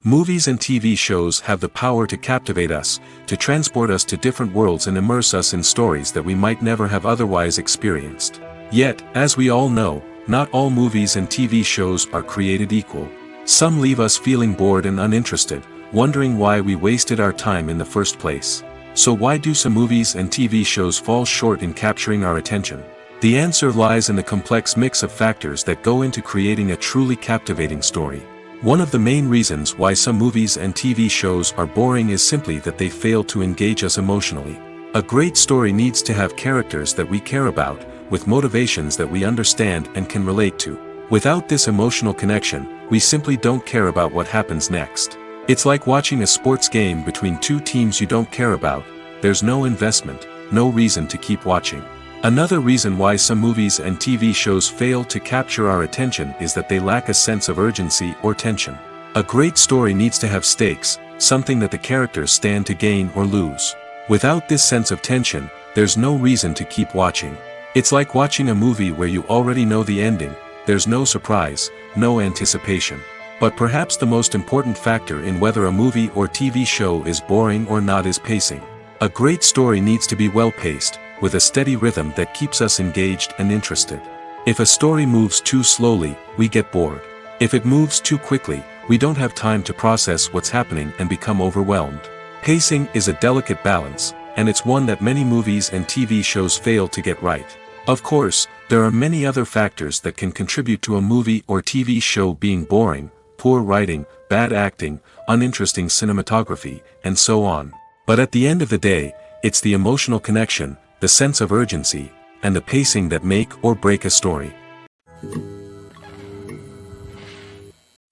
Movies and TV shows have the power to captivate us, to transport us to different worlds and immerse us in stories that we might never have otherwise experienced. Yet, as we all know, not all movies and TV shows are created equal. Some leave us feeling bored and uninterested, wondering why we wasted our time in the first place. So why do some movies and TV shows fall short in capturing our attention? The answer lies in the complex mix of factors that go into creating a truly captivating story. One of the main reasons why some movies and TV shows are boring is simply that they fail to engage us emotionally. A great story needs to have characters that we care about, with motivations that we understand and can relate to. Without this emotional connection, we simply don't care about what happens next. It's like watching a sports game between two teams you don't care about, there's no investment, no reason to keep watching. Another reason why some movies and TV shows fail to capture our attention is that they lack a sense of urgency or tension. A great story needs to have stakes, something that the characters stand to gain or lose. Without this sense of tension, there's no reason to keep watching. It's like watching a movie where you already know the ending, there's no surprise, no anticipation. But perhaps the most important factor in whether a movie or TV show is boring or not is pacing. A great story needs to be well-paced, with a steady rhythm that keeps us engaged and interested. If a story moves too slowly, we get bored. If it moves too quickly, we don't have time to process what's happening and become overwhelmed. Pacing is a delicate balance, and it's one that many movies and TV shows fail to get right. Of course, there are many other factors that can contribute to a movie or TV show being boring: poor writing, bad acting, uninteresting cinematography, and so on. But at the end of the day, it's the emotional connection, the sense of urgency, and the pacing that make or break a story.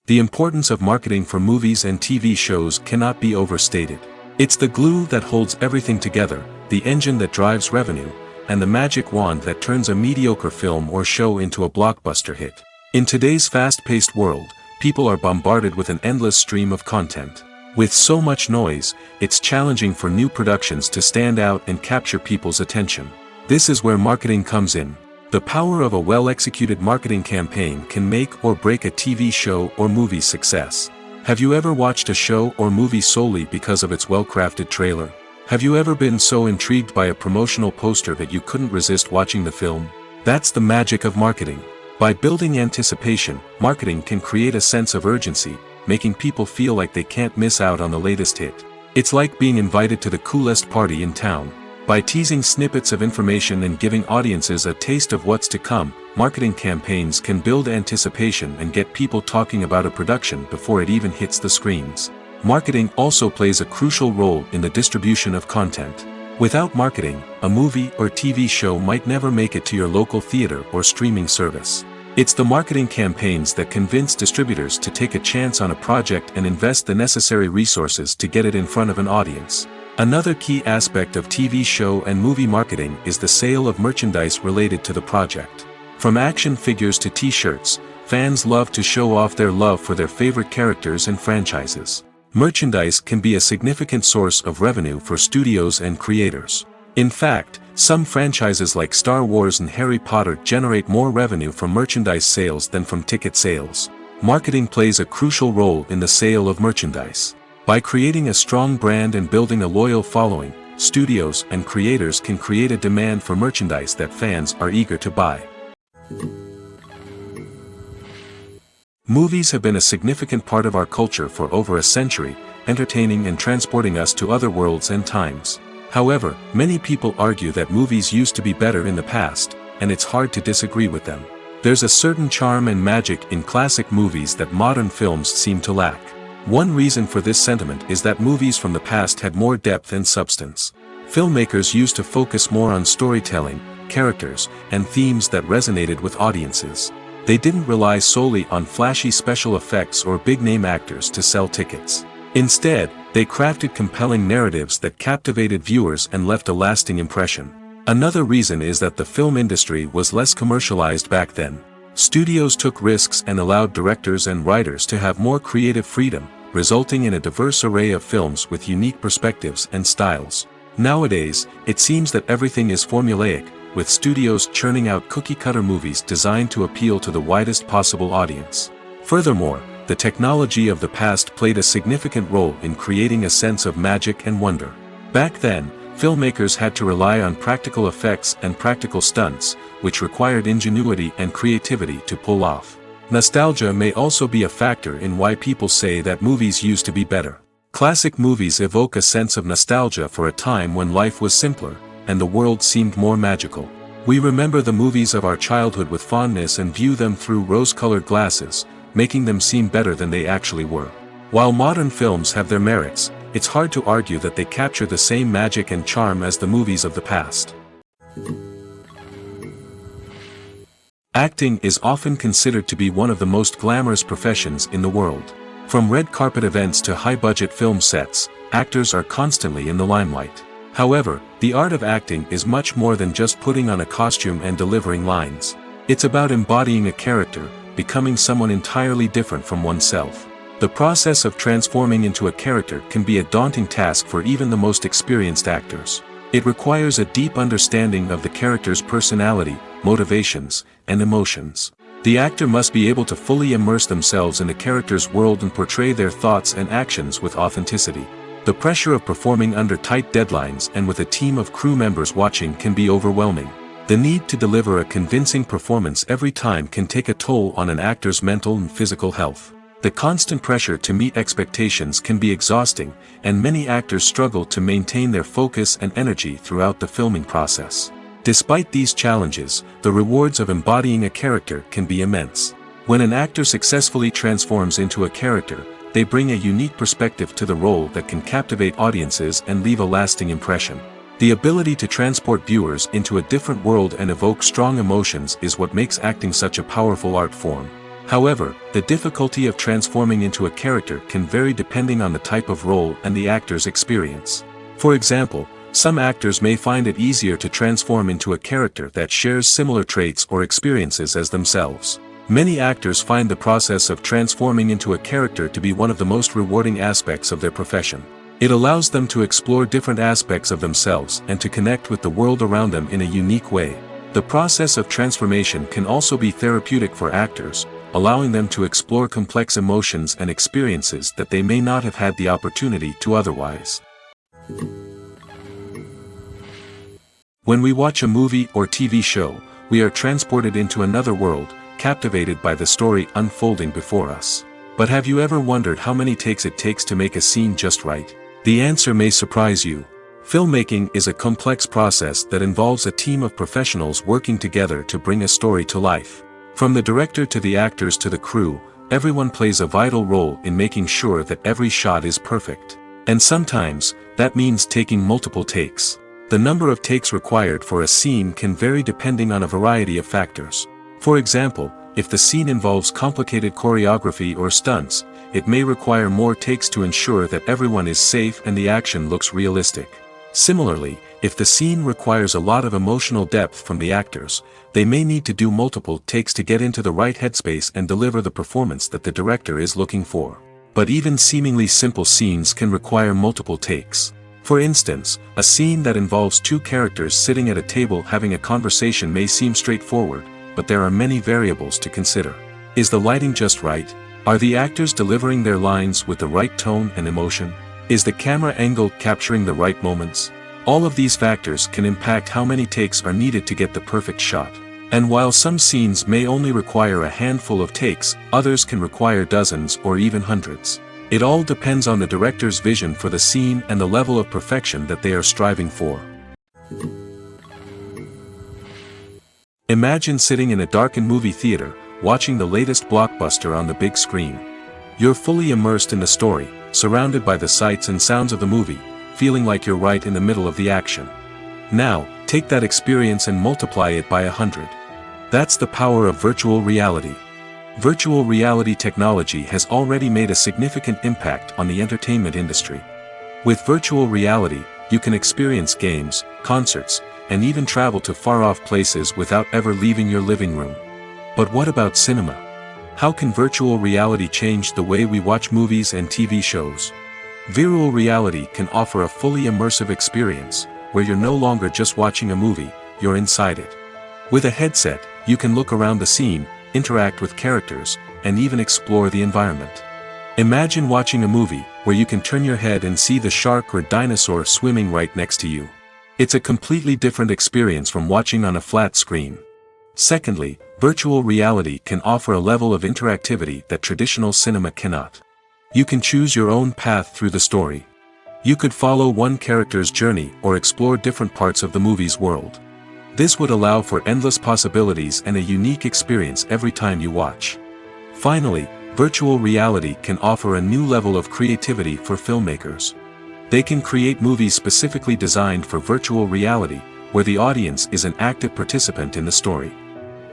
The importance of marketing for movies and TV shows cannot be overstated. It's the glue that holds everything together, the engine that drives revenue, and the magic wand that turns a mediocre film or show into a blockbuster hit. In today's fast-paced world, people are bombarded with an endless stream of content. With so much noise, it's challenging for new productions to stand out and capture people's attention. This is where marketing comes in. The power of a well-executed marketing campaign can make or break a TV show or movie's success. Have you ever watched a show or movie solely because of its well-crafted trailer? Have you ever been so intrigued by a promotional poster that you couldn't resist watching the film? That's the magic of marketing. By building anticipation, marketing can create a sense of urgency, making people feel like they can't miss out on the latest hit. It's like being invited to the coolest party in town. By teasing snippets of information and giving audiences a taste of what's to come, marketing campaigns can build anticipation and get people talking about a production before it even hits the screens. Marketing also plays a crucial role in the distribution of content. Without marketing, a movie or TV show might never make it to your local theater or streaming service. It's the marketing campaigns that convince distributors to take a chance on a project and invest the necessary resources to get it in front of an audience. Another key aspect of TV show and movie marketing is the sale of merchandise related to the project. From action figures to t-shirts, fans love to show off their love for their favorite characters and franchises. Merchandise can be a significant source of revenue for studios and creators. In fact, some franchises like Star Wars and Harry Potter generate more revenue from merchandise sales than from ticket sales. Marketing plays a crucial role in the sale of merchandise. By creating a strong brand and building a loyal following, studios and creators can create a demand for merchandise that fans are eager to buy. Movies have been a significant part of our culture for over a century, entertaining and transporting us to other worlds and times. However, many people argue that movies used to be better in the past, and it's hard to disagree with them. There's a certain charm and magic in classic movies that modern films seem to lack. One reason for this sentiment is that movies from the past had more depth and substance. Filmmakers used to focus more on storytelling, characters, and themes that resonated with audiences. They didn't rely solely on flashy special effects or big-name actors to sell tickets. Instead, they crafted compelling narratives that captivated viewers and left a lasting impression. Another reason is that the film industry was less commercialized back then. Studios took risks and allowed directors and writers to have more creative freedom, resulting in a diverse array of films with unique perspectives and styles. Nowadays, it seems that everything is formulaic, with studios churning out cookie-cutter movies designed to appeal to the widest possible audience. Furthermore, the technology of the past played a significant role in creating a sense of magic and wonder. Back then, filmmakers had to rely on practical effects and practical stunts, which required ingenuity and creativity to pull off. Nostalgia may also be a factor in why people say that movies used to be better. Classic movies evoke a sense of nostalgia for a time when life was simpler, and the world seemed more magical. We remember the movies of our childhood with fondness and view them through rose-colored glasses, making them seem better than they actually were. While modern films have their merits, it's hard to argue that they capture the same magic and charm as the movies of the past. Acting is often considered to be one of the most glamorous professions in the world. From red carpet events to high-budget film sets, actors are constantly in the limelight. However, the art of acting is much more than just putting on a costume and delivering lines. It's about embodying a character, becoming someone entirely different from oneself. The process of transforming into a character can be a daunting task for even the most experienced actors. It requires a deep understanding of the character's personality, motivations, and emotions. The actor must be able to fully immerse themselves in the character's world and portray their thoughts and actions with authenticity. The pressure of performing under tight deadlines and with a team of crew members watching can be overwhelming. The need to deliver a convincing performance every time can take a toll on an actor's mental and physical health. The constant pressure to meet expectations can be exhausting, and many actors struggle to maintain their focus and energy throughout the filming process. Despite these challenges, the rewards of embodying a character can be immense. When an actor successfully transforms into a character, they bring a unique perspective to the role that can captivate audiences and leave a lasting impression. The ability to transport viewers into a different world and evoke strong emotions is what makes acting such a powerful art form. However, the difficulty of transforming into a character can vary depending on the type of role and the actor's experience. For example, some actors may find it easier to transform into a character that shares similar traits or experiences as themselves. Many actors find the process of transforming into a character to be one of the most rewarding aspects of their profession. It allows them to explore different aspects of themselves and to connect with the world around them in a unique way. The process of transformation can also be therapeutic for actors, allowing them to explore complex emotions and experiences that they may not have had the opportunity to otherwise. When we watch a movie or TV show, we are transported into another world, captivated by the story unfolding before us. But have you ever wondered how many takes it takes to make a scene just right? The answer may surprise you. Filmmaking is a complex process that involves a team of professionals working together to bring a story to life. From the director to the actors to the crew, everyone plays a vital role in making sure that every shot is perfect. And sometimes, that means taking multiple takes. The number of takes required for a scene can vary depending on a variety of factors. For example, if the scene involves complicated choreography or stunts, it may require more takes to ensure that everyone is safe and the action looks realistic. Similarly, if the scene requires a lot of emotional depth from the actors, they may need to do multiple takes to get into the right headspace and deliver the performance that the director is looking for. But even seemingly simple scenes can require multiple takes. For instance, a scene that involves two characters sitting at a table having a conversation may seem straightforward, but there are many variables to consider. Is the lighting just right? Are the actors delivering their lines with the right tone and emotion? Is the camera angle capturing the right moments? All of these factors can impact how many takes are needed to get the perfect shot. And while some scenes may only require a handful of takes, others can require dozens or even hundreds. It all depends on the director's vision for the scene and the level of perfection that they are striving for. Imagine sitting in a darkened movie theater, watching the latest blockbuster on the big screen. You're fully immersed in the story, surrounded by the sights and sounds of the movie, feeling like you're right in the middle of the action. Now, take that experience and multiply it by 100. That's the power of virtual reality. Virtual reality technology has already made a significant impact on the entertainment industry. With virtual reality, you can experience games, concerts, and even travel to far-off places without ever leaving your living room. But what about cinema? How can virtual reality change the way we watch movies and TV shows? Virtual reality can offer a fully immersive experience, where you're no longer just watching a movie, you're inside it. With a headset, you can look around the scene, interact with characters, and even explore the environment. Imagine watching a movie, where you can turn your head and see the shark or dinosaur swimming right next to you. It's a completely different experience from watching on a flat screen. Secondly, virtual reality can offer a level of interactivity that traditional cinema cannot. You can choose your own path through the story. You could follow one character's journey or explore different parts of the movie's world. This would allow for endless possibilities and a unique experience every time you watch. Finally, virtual reality can offer a new level of creativity for filmmakers. They can create movies specifically designed for virtual reality, where the audience is an active participant in the story.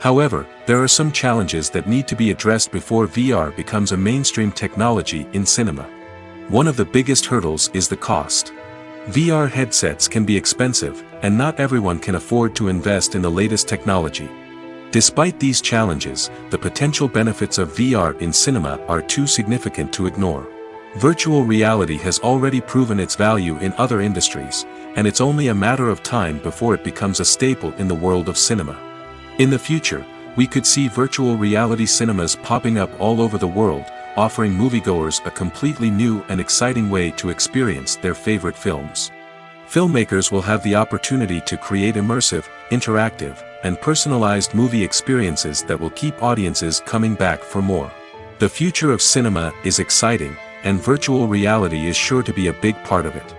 However, there are some challenges that need to be addressed before VR becomes a mainstream technology in cinema. One of the biggest hurdles is the cost. VR headsets can be expensive, and not everyone can afford to invest in the latest technology. Despite these challenges, the potential benefits of VR in cinema are too significant to ignore. Virtual reality has already proven its value in other industries, and it's only a matter of time before it becomes a staple in the world of cinema. In the future, we could see virtual reality cinemas popping up all over the world, offering moviegoers a completely new and exciting way to experience their favorite films. Filmmakers will have the opportunity to create immersive, interactive, and personalized movie experiences that will keep audiences coming back for more. The future of cinema is exciting, and virtual reality is sure to be a big part of it.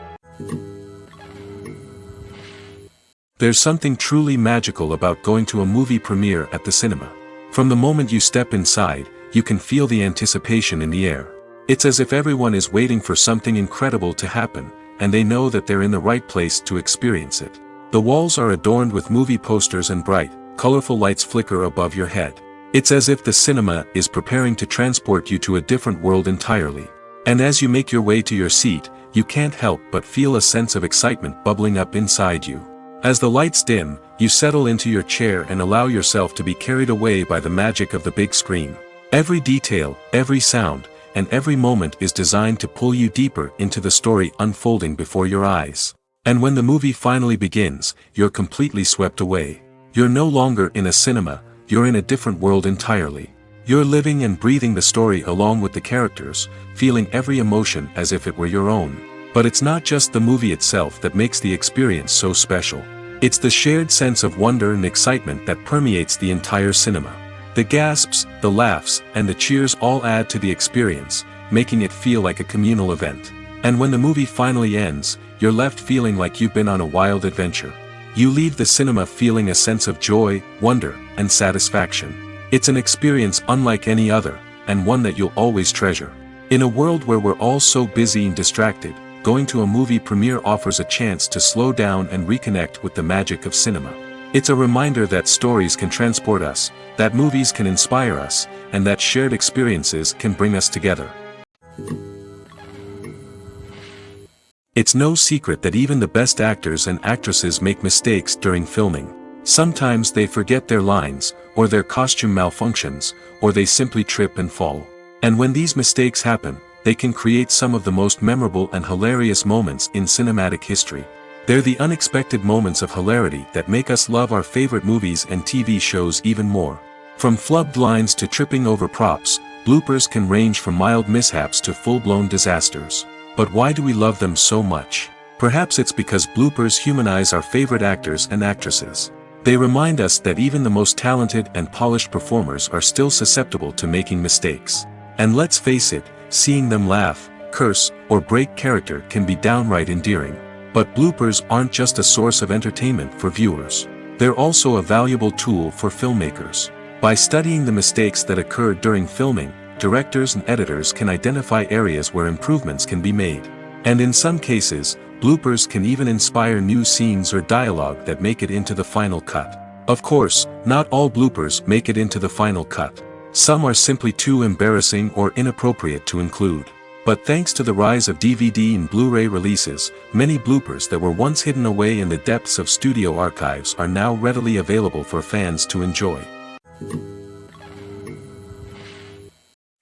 There's something truly magical about going to a movie premiere at the cinema. From the moment you step inside, you can feel the anticipation in the air. It's as if everyone is waiting for something incredible to happen, and they know that they're in the right place to experience it. The walls are adorned with movie posters and bright, colorful lights flicker above your head. It's as if the cinema is preparing to transport you to a different world entirely. And as you make your way to your seat, you can't help but feel a sense of excitement bubbling up inside you. As the lights dim, you settle into your chair and allow yourself to be carried away by the magic of the big screen. Every detail, every sound, and every moment is designed to pull you deeper into the story unfolding before your eyes. And when the movie finally begins, you're completely swept away. You're no longer in a cinema, you're in a different world entirely. You're living and breathing the story along with the characters, feeling every emotion as if it were your own. But it's not just the movie itself that makes the experience so special. It's the shared sense of wonder and excitement that permeates the entire cinema. The gasps, the laughs, and the cheers all add to the experience, making it feel like a communal event. And when the movie finally ends, you're left feeling like you've been on a wild adventure. You leave the cinema feeling a sense of joy, wonder, and satisfaction. It's an experience unlike any other, and one that you'll always treasure. In a world where we're all so busy and distracted, going to a movie premiere offers a chance to slow down and reconnect with the magic of cinema. It's a reminder that stories can transport us, that movies can inspire us, and that shared experiences can bring us together. It's no secret that even the best actors and actresses make mistakes during filming. Sometimes they forget their lines, or their costume malfunctions, or they simply trip and fall. And when these mistakes happen, they can create some of the most memorable and hilarious moments in cinematic history. They're the unexpected moments of hilarity that make us love our favorite movies and TV shows even more. From flubbed lines to tripping over props, bloopers can range from mild mishaps to full-blown disasters. But why do we love them so much? Perhaps it's because bloopers humanize our favorite actors and actresses. They remind us that even the most talented and polished performers are still susceptible to making mistakes. And let's face it, seeing them laugh, curse, or break character can be downright endearing. But bloopers aren't just a source of entertainment for viewers. They're also a valuable tool for filmmakers. By studying the mistakes that occurred during filming, directors and editors can identify areas where improvements can be made. And in some cases, bloopers can even inspire new scenes or dialogue that make it into the final cut. Of course, not all bloopers make it into the final cut. Some are simply too embarrassing or inappropriate to include. But thanks to the rise of DVD and Blu-ray releases, many bloopers that were once hidden away in the depths of studio archives are now readily available for fans to enjoy.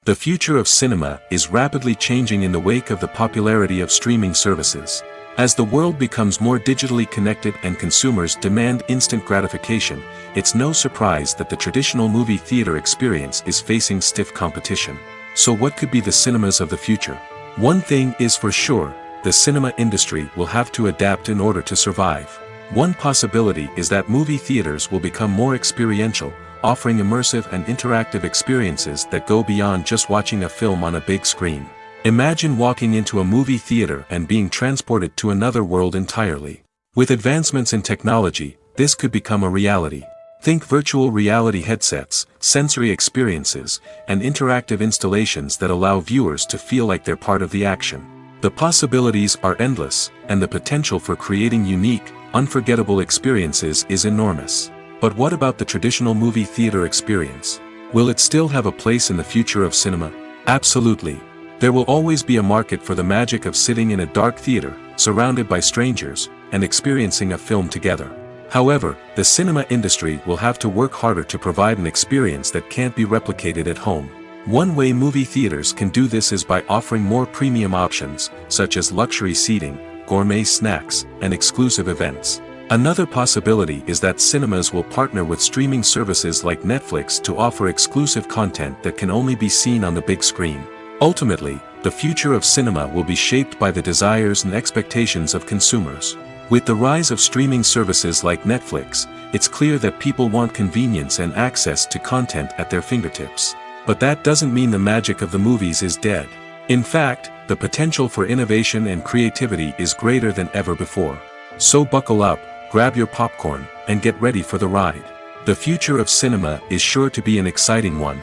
The future of cinema is rapidly changing in the wake of the popularity of streaming services. As the world becomes more digitally connected and consumers demand instant gratification, it's no surprise that the traditional movie theater experience is facing stiff competition. So what could be the cinemas of the future? One thing is for sure, the cinema industry will have to adapt in order to survive. One possibility is that movie theaters will become more experiential, offering immersive and interactive experiences that go beyond just watching a film on a big screen. Imagine walking into a movie theater and being transported to another world entirely. With advancements in technology, this could become a reality. Think virtual reality headsets, sensory experiences, and interactive installations that allow viewers to feel like they're part of the action. The possibilities are endless, and the potential for creating unique, unforgettable experiences is enormous. But what about the traditional movie theater experience? Will it still have a place in the future of cinema? Absolutely. There will always be a market for the magic of sitting in a dark theater, surrounded by strangers, and experiencing a film together. However, the cinema industry will have to work harder to provide an experience that can't be replicated at home. One way movie theaters can do this is by offering more premium options, such as luxury seating, gourmet snacks, and exclusive events. Another possibility is that cinemas will partner with streaming services like Netflix to offer exclusive content that can only be seen on the big screen. Ultimately, the future of cinema will be shaped by the desires and expectations of consumers. With the rise of streaming services like Netflix, it's clear that people want convenience and access to content at their fingertips. But that doesn't mean the magic of the movies is dead. In fact, the potential for innovation and creativity is greater than ever before. So buckle up, grab your popcorn, and get ready for the ride. The future of cinema is sure to be an exciting one.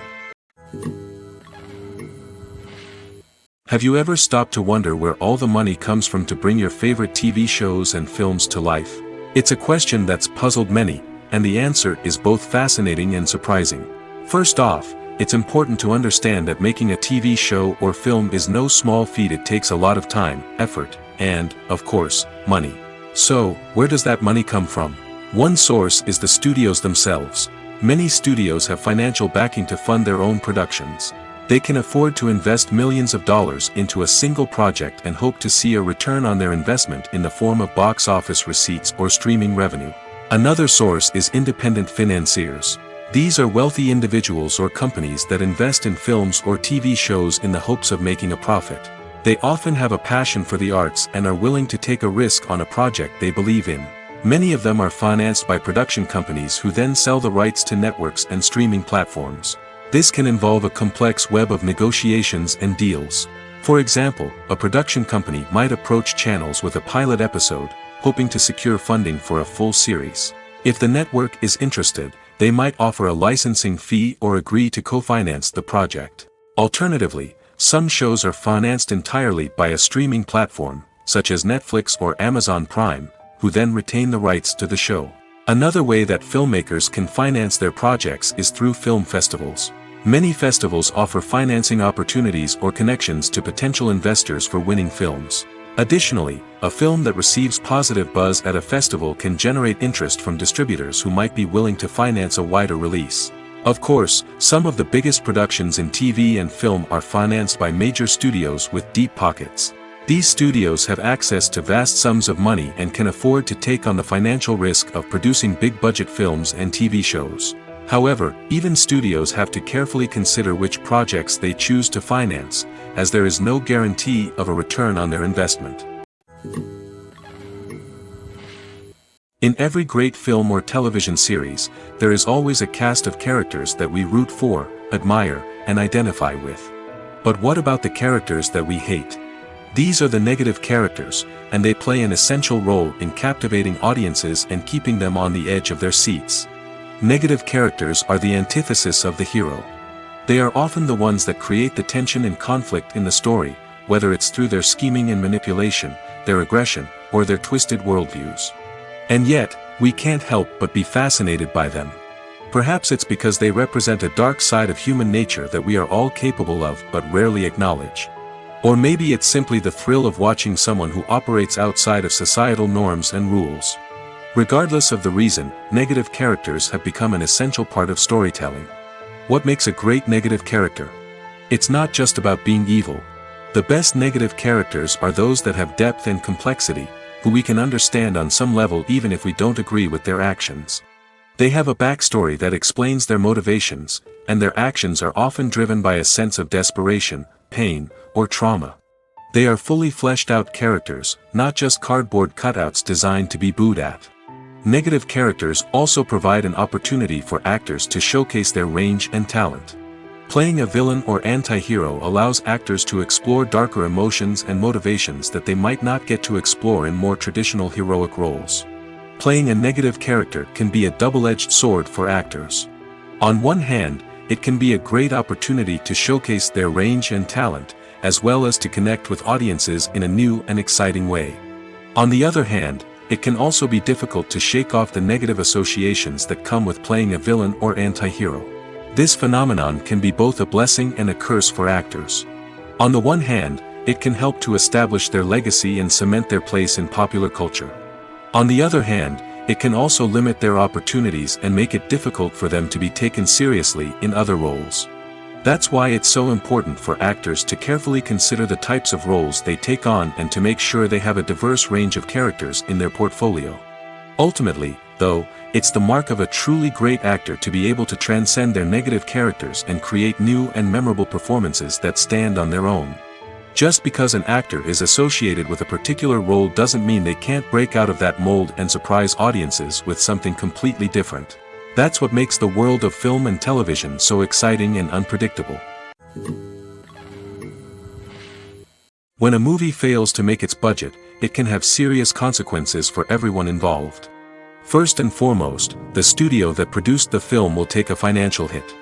Have you ever stopped to wonder where all the money comes from to bring your favorite TV shows and films to life? It's a question that's puzzled many, and the answer is both fascinating and surprising. First off, it's important to understand that making a TV show or film is no small feat. It takes a lot of time, effort, and, of course, money. So, where does that money come from? One source is the studios themselves. Many studios have financial backing to fund their own productions. They can afford to invest millions of dollars into a single project and hope to see a return on their investment in the form of box office receipts or streaming revenue. Another source is independent financiers. These are wealthy individuals or companies that invest in films or TV shows in the hopes of making a profit. They often have a passion for the arts and are willing to take a risk on a project they believe in. Many of them are financed by production companies who then sell the rights to networks and streaming platforms. This can involve a complex web of negotiations and deals. For example, a production company might approach channels with a pilot episode, hoping to secure funding for a full series. If the network is interested, they might offer a licensing fee or agree to co-finance the project. Alternatively, some shows are financed entirely by a streaming platform, such as Netflix or Amazon Prime, who then retain the rights to the show. Another way that filmmakers can finance their projects is through film festivals. Many festivals offer financing opportunities or connections to potential investors for winning films. Additionally, a film that receives positive buzz at a festival can generate interest from distributors who might be willing to finance a wider release. Of course, some of the biggest productions in TV and film are financed by major studios with deep pockets. These studios have access to vast sums of money and can afford to take on the financial risk of producing big-budget films and TV shows. However, even studios have to carefully consider which projects they choose to finance, as there is no guarantee of a return on their investment. In every great film or television series, there is always a cast of characters that we root for, admire, and identify with. But what about the characters that we hate? These are the negative characters, and they play an essential role in captivating audiences and keeping them on the edge of their seats. Negative characters are the antithesis of the hero. They are often the ones that create the tension and conflict in the story, whether it's through their scheming and manipulation, their aggression, or their twisted worldviews. And yet, we can't help but be fascinated by them. Perhaps it's because they represent a dark side of human nature that we are all capable of but rarely acknowledge. Or maybe it's simply the thrill of watching someone who operates outside of societal norms and rules. Regardless of the reason, negative characters have become an essential part of storytelling. What makes a great negative character? It's not just about being evil. The best negative characters are those that have depth and complexity, who we can understand on some level even if we don't agree with their actions. They have a backstory that explains their motivations, and their actions are often driven by a sense of desperation, pain, or trauma. They are fully fleshed out characters, not just cardboard cutouts designed to be booed at. Negative characters also provide an opportunity for actors to showcase their range and talent. Playing a villain or anti-hero allows actors to explore darker emotions and motivations that they might not get to explore in more traditional heroic roles. Playing a negative character can be a double-edged sword for actors. On one hand, it can be a great opportunity to showcase their range and talent, as well as to connect with audiences in a new and exciting way. On the other hand, it can also be difficult to shake off the negative associations that come with playing a villain or anti-hero. This phenomenon can be both a blessing and a curse for actors. On the one hand, it can help to establish their legacy and cement their place in popular culture. On the other hand, it can also limit their opportunities and make it difficult for them to be taken seriously in other roles. That's why it's so important for actors to carefully consider the types of roles they take on and to make sure they have a diverse range of characters in their portfolio. Ultimately, though, it's the mark of a truly great actor to be able to transcend their negative characters and create new and memorable performances that stand on their own. Just because an actor is associated with a particular role doesn't mean they can't break out of that mold and surprise audiences with something completely different. That's what makes the world of film and television so exciting and unpredictable. When a movie fails to make its budget, it can have serious consequences for everyone involved. First and foremost, the studio that produced the film will take a financial hit.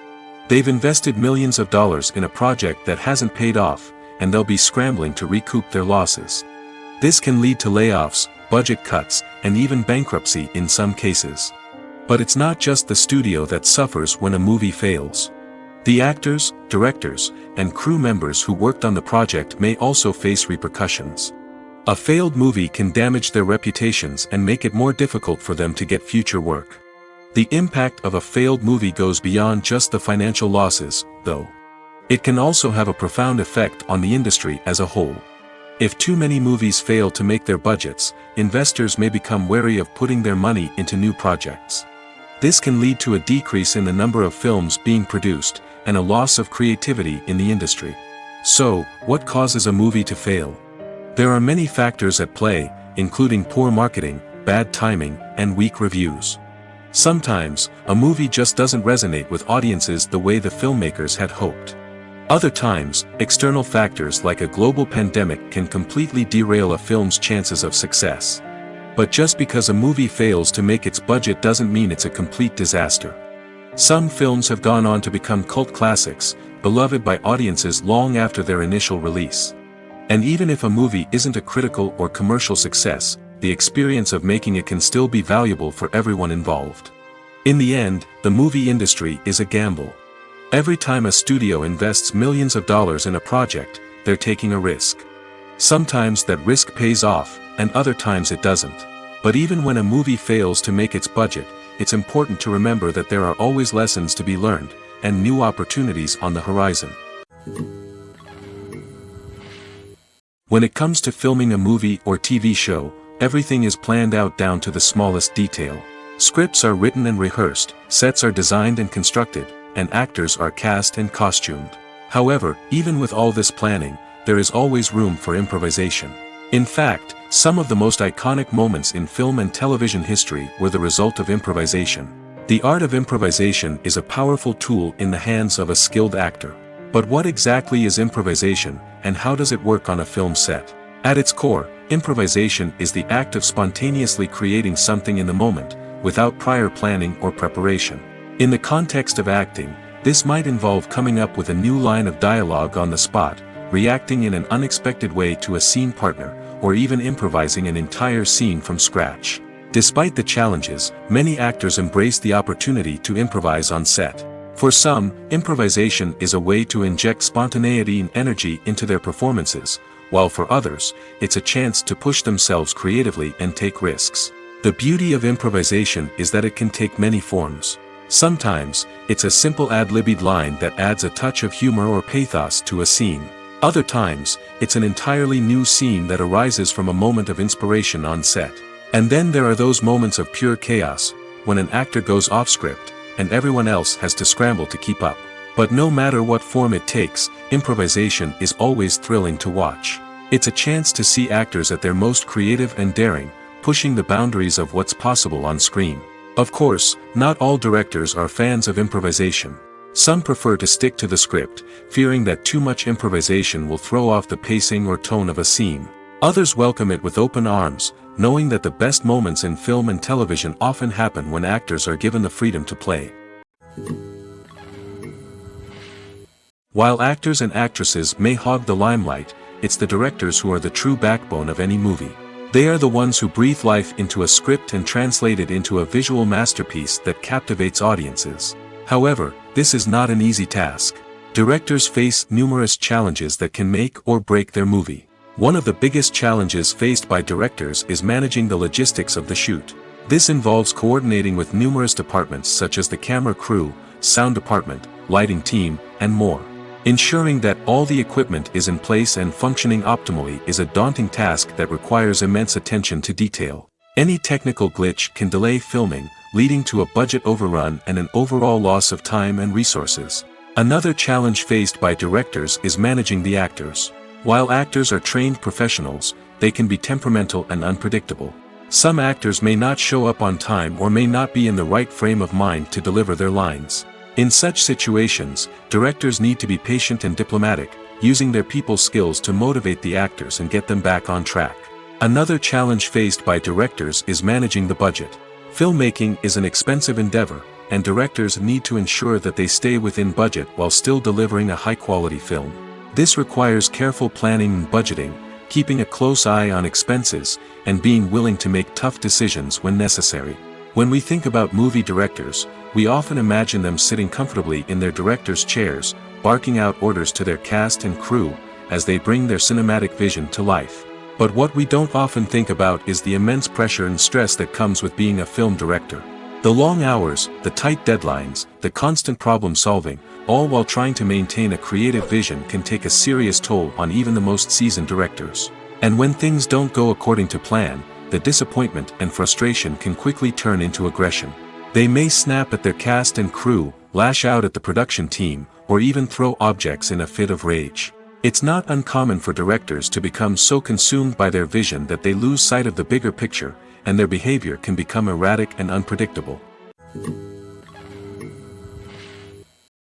They've invested millions of dollars in a project that hasn't paid off, and they'll be scrambling to recoup their losses. This can lead to layoffs, budget cuts, and even bankruptcy in some cases. But it's not just the studio that suffers when a movie fails. The actors, directors, and crew members who worked on the project may also face repercussions. A failed movie can damage their reputations and make it more difficult for them to get future work. The impact of a failed movie goes beyond just the financial losses, though. It can also have a profound effect on the industry as a whole. If too many movies fail to make their budgets, investors may become wary of putting their money into new projects. This can lead to a decrease in the number of films being produced, and a loss of creativity in the industry. So, what causes a movie to fail? There are many factors at play, including poor marketing, bad timing, and weak reviews. Sometimes, a movie just doesn't resonate with audiences the way the filmmakers had hoped. Other times, external factors like a global pandemic can completely derail a film's chances of success. But just because a movie fails to make its budget doesn't mean it's a complete disaster. Some films have gone on to become cult classics, beloved by audiences long after their initial release. And even if a movie isn't a critical or commercial success, the experience of making it can still be valuable for everyone involved. In the end, the movie industry is a gamble. Every time a studio invests millions of dollars in a project, they're taking a risk. Sometimes that risk pays off, and other times it doesn't. But even when a movie fails to make its budget, it's important to remember that there are always lessons to be learned, and new opportunities on the horizon. When it comes to filming a movie or TV show, everything is planned out down to the smallest detail. Scripts are written and rehearsed, sets are designed and constructed, and actors are cast and costumed. However, even with all this planning, there is always room for improvisation. In fact, some of the most iconic moments in film and television history were the result of improvisation. The art of improvisation is a powerful tool in the hands of a skilled actor. But what exactly is improvisation, and how does it work on a film set? At its core, improvisation is the act of spontaneously creating something in the moment, without prior planning or preparation. In the context of acting, this might involve coming up with a new line of dialogue on the spot, reacting in an unexpected way to a scene partner, or even improvising an entire scene from scratch. Despite the challenges, many actors embrace the opportunity to improvise on set. For some, improvisation is a way to inject spontaneity and energy into their performances, while for others, it's a chance to push themselves creatively and take risks. The beauty of improvisation is that it can take many forms. Sometimes, it's a simple ad-libbed line that adds a touch of humor or pathos to a scene. Other times, it's an entirely new scene that arises from a moment of inspiration on set. And then there are those moments of pure chaos, when an actor goes off script, and everyone else has to scramble to keep up. But no matter what form it takes, improvisation is always thrilling to watch. It's a chance to see actors at their most creative and daring, pushing the boundaries of what's possible on screen. Of course, not all directors are fans of improvisation. Some prefer to stick to the script, fearing that too much improvisation will throw off the pacing or tone of a scene. Others welcome it with open arms, knowing that the best moments in film and television often happen when actors are given the freedom to play. While actors and actresses may hog the limelight, it's the directors who are the true backbone of any movie. They are the ones who breathe life into a script and translate it into a visual masterpiece that captivates audiences. However, this is not an easy task. Directors face numerous challenges that can make or break their movie. One of the biggest challenges faced by directors is managing the logistics of the shoot. This involves coordinating with numerous departments such as the camera crew, sound department, lighting team, and more. Ensuring that all the equipment is in place and functioning optimally is a daunting task that requires immense attention to detail. Any technical glitch can delay filming, leading to a budget overrun and an overall loss of time and resources. Another challenge faced by directors is managing the actors. While actors are trained professionals, they can be temperamental and unpredictable. Some actors may not show up on time or may not be in the right frame of mind to deliver their lines. In such situations, directors need to be patient and diplomatic, using their people skills to motivate the actors and get them back on track. Another challenge faced by directors is managing the budget. Filmmaking is an expensive endeavor, and directors need to ensure that they stay within budget while still delivering a high-quality film. This requires careful planning and budgeting, keeping a close eye on expenses, and being willing to make tough decisions when necessary. When we think about movie directors, we often imagine them sitting comfortably in their director's chairs, barking out orders to their cast and crew, as they bring their cinematic vision to life. But what we don't often think about is the immense pressure and stress that comes with being a film director. The long hours, the tight deadlines, the constant problem solving, all while trying to maintain a creative vision can take a serious toll on even the most seasoned directors. And when things don't go according to plan, the disappointment and frustration can quickly turn into aggression. They may snap at their cast and crew, lash out at the production team, or even throw objects in a fit of rage. It's not uncommon for directors to become so consumed by their vision that they lose sight of the bigger picture, and their behavior can become erratic and unpredictable.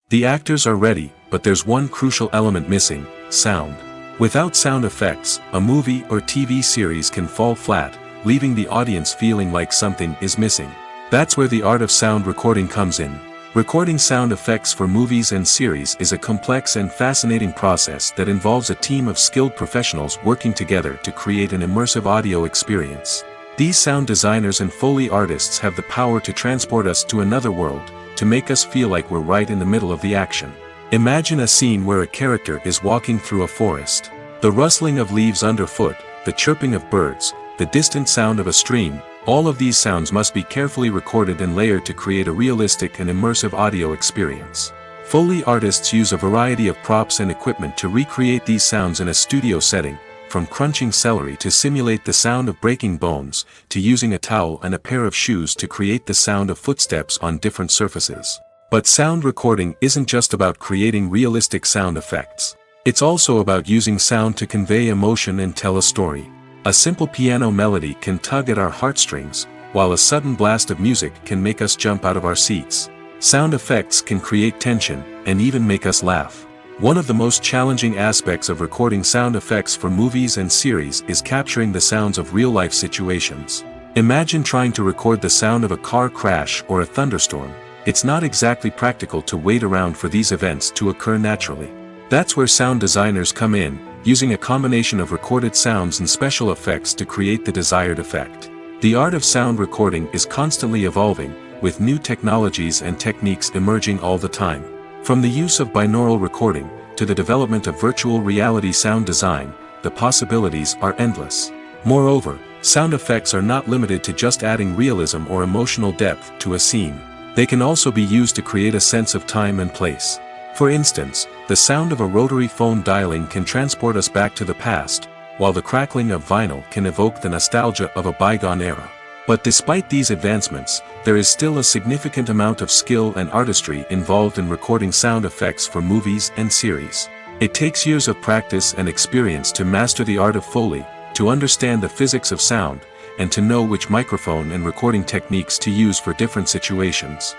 The actors are ready, but there's one crucial element missing: sound. Without sound effects, a movie or TV series can fall flat, leaving the audience feeling like something is missing. That's where the art of sound recording comes in. Recording sound effects for movies and series is a complex and fascinating process that involves a team of skilled professionals working together to create an immersive audio experience. These sound designers and Foley artists have the power to transport us to another world, to make us feel like we're right in the middle of the action. Imagine a scene where a character is walking through a forest. The rustling of leaves underfoot, the chirping of birds, the distant sound of a stream, all of these sounds must be carefully recorded and layered to create a realistic and immersive audio experience. Foley artists use a variety of props and equipment to recreate these sounds in a studio setting, from crunching celery to simulate the sound of breaking bones, to using a towel and a pair of shoes to create the sound of footsteps on different surfaces. But sound recording isn't just about creating realistic sound effects. It's also about using sound to convey emotion and tell a story. A simple piano melody can tug at our heartstrings, while a sudden blast of music can make us jump out of our seats. Sound effects can create tension, and even make us laugh. One of the most challenging aspects of recording sound effects for movies and series is capturing the sounds of real-life situations. Imagine trying to record the sound of a car crash or a thunderstorm. It's not exactly practical to wait around for these events to occur naturally. That's where sound designers come in, using a combination of recorded sounds and special effects to create the desired effect. The art of sound recording is constantly evolving, with new technologies and techniques emerging all the time. From the use of binaural recording, to the development of virtual reality sound design, the possibilities are endless. Moreover, sound effects are not limited to just adding realism or emotional depth to a scene. They can also be used to create a sense of time and place. For instance, the sound of a rotary phone dialing can transport us back to the past, while the crackling of vinyl can evoke the nostalgia of a bygone era. But despite these advancements, there is still a significant amount of skill and artistry involved in recording sound effects for movies and series. It takes years of practice and experience to master the art of Foley, to understand the physics of sound, and to know which microphone and recording techniques to use for different situations.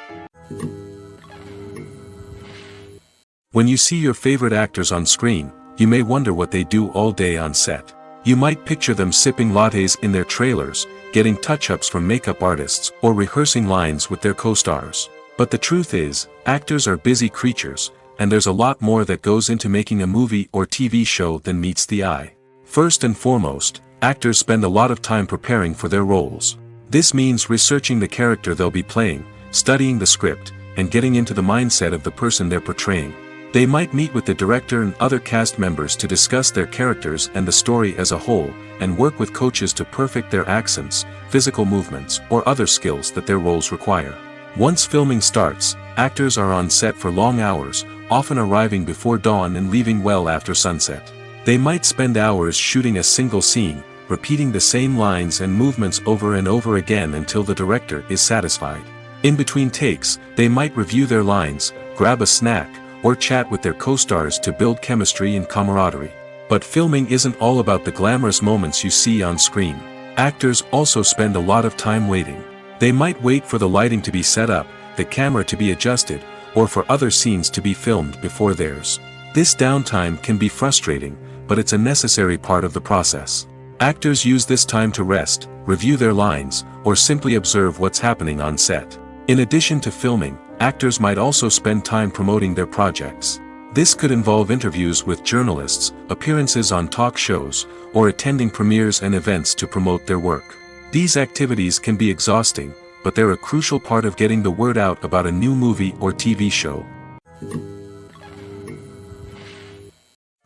When you see your favorite actors on screen, you may wonder what they do all day on set. You might picture them sipping lattes in their trailers, getting touch-ups from makeup artists, or rehearsing lines with their co-stars. But the truth is, actors are busy creatures, and there's a lot more that goes into making a movie or TV show than meets the eye. First and foremost, actors spend a lot of time preparing for their roles. This means researching the character they'll be playing, studying the script, and getting into the mindset of the person they're portraying. They might meet with the director and other cast members to discuss their characters and the story as a whole, and work with coaches to perfect their accents, physical movements, or other skills that their roles require. Once filming starts, actors are on set for long hours, often arriving before dawn and leaving well after sunset. They might spend hours shooting a single scene, repeating the same lines and movements over and over again until the director is satisfied. In between takes, they might review their lines, grab a snack, or chat with their co-stars to build chemistry and camaraderie. But filming isn't all about the glamorous moments you see on screen. Actors also spend a lot of time waiting. They might wait for the lighting to be set up, the camera to be adjusted, or for other scenes to be filmed before theirs. This downtime can be frustrating, but it's a necessary part of the process. Actors use this time to rest, review their lines, or simply observe what's happening on set. In addition to filming, actors might also spend time promoting their projects. This could involve interviews with journalists, appearances on talk shows, or attending premieres and events to promote their work. These activities can be exhausting, but they're a crucial part of getting the word out about a new movie or TV show.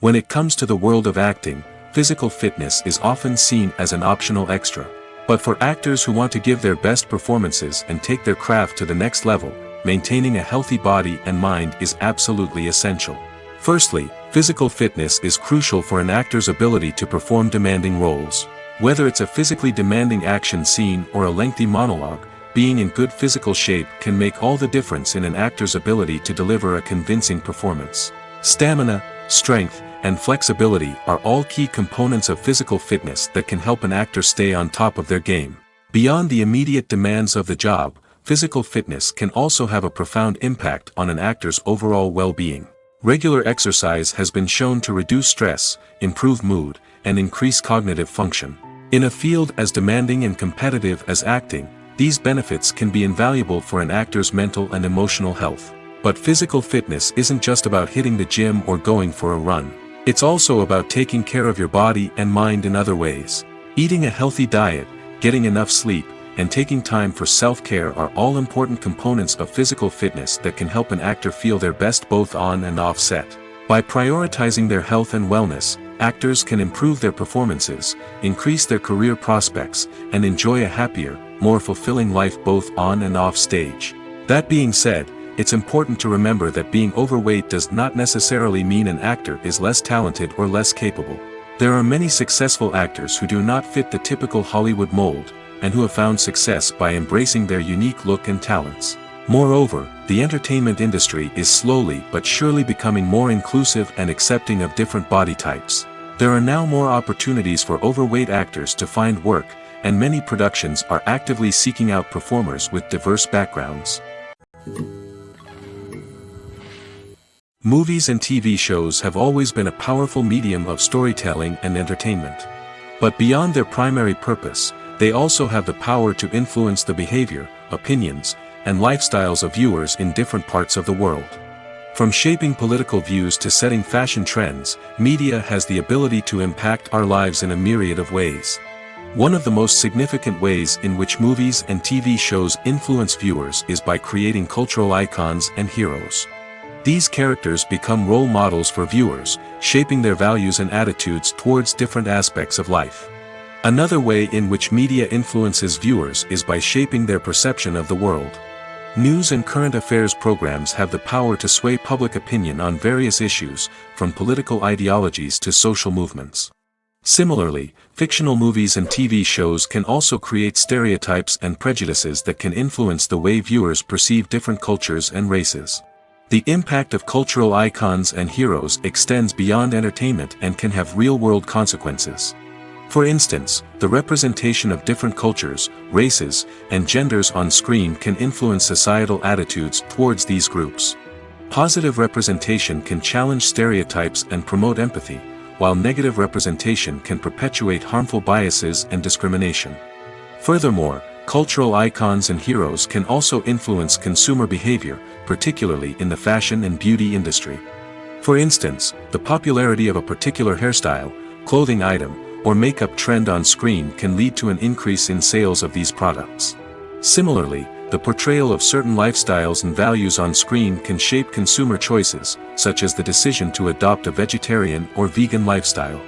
When it comes to the world of acting, physical fitness is often seen as an optional extra. But for actors who want to give their best performances and take their craft to the next level, maintaining a healthy body and mind is absolutely essential. Firstly, physical fitness is crucial for an actor's ability to perform demanding roles. Whether it's a physically demanding action scene or a lengthy monologue, being in good physical shape can make all the difference in an actor's ability to deliver a convincing performance. Stamina, strength, and flexibility are all key components of physical fitness that can help an actor stay on top of their game. Beyond the immediate demands of the job, physical fitness can also have a profound impact on an actor's overall well-being. Regular exercise has been shown to reduce stress, improve mood, and increase cognitive function. In a field as demanding and competitive as acting, these benefits can be invaluable for an actor's mental and emotional health. But physical fitness isn't just about hitting the gym or going for a run. It's also about taking care of your body and mind in other ways. Eating a healthy diet, getting enough sleep, and taking time for self-care are all important components of physical fitness that can help an actor feel their best both on and off set. By prioritizing their health and wellness, actors can improve their performances, increase their career prospects, and enjoy a happier, more fulfilling life both on and off stage. That being said, it's important to remember that being overweight does not necessarily mean an actor is less talented or less capable. There are many successful actors who do not fit the typical Hollywood mold, and who have found success by embracing their unique look and talents. Moreover, the entertainment industry is slowly but surely becoming more inclusive and accepting of different body types. There are now more opportunities for overweight actors to find work, and many productions are actively seeking out performers with diverse backgrounds. Movies and TV shows have always been a powerful medium of storytelling and entertainment. But beyond their primary purpose, they also have the power to influence the behavior, opinions, and lifestyles of viewers in different parts of the world. From shaping political views to setting fashion trends, media has the ability to impact our lives in a myriad of ways. One of the most significant ways in which movies and TV shows influence viewers is by creating cultural icons and heroes. These characters become role models for viewers, shaping their values and attitudes towards different aspects of life. Another way in which media influences viewers is by shaping their perception of the world. News and current affairs programs have the power to sway public opinion on various issues, from political ideologies to social movements. Similarly, fictional movies and TV shows can also create stereotypes and prejudices that can influence the way viewers perceive different cultures and races. The impact of cultural icons and heroes extends beyond entertainment and can have real-world consequences. For instance, the representation of different cultures, races, and genders on screen can influence societal attitudes towards these groups. Positive representation can challenge stereotypes and promote empathy, while negative representation can perpetuate harmful biases and discrimination. Furthermore, cultural icons and heroes can also influence consumer behavior, particularly in the fashion and beauty industry. For instance, the popularity of a particular hairstyle, clothing item, or makeup trend on screen can lead to an increase in sales of these products. Similarly, the portrayal of certain lifestyles and values on screen can shape consumer choices, such as the decision to adopt a vegetarian or vegan lifestyle.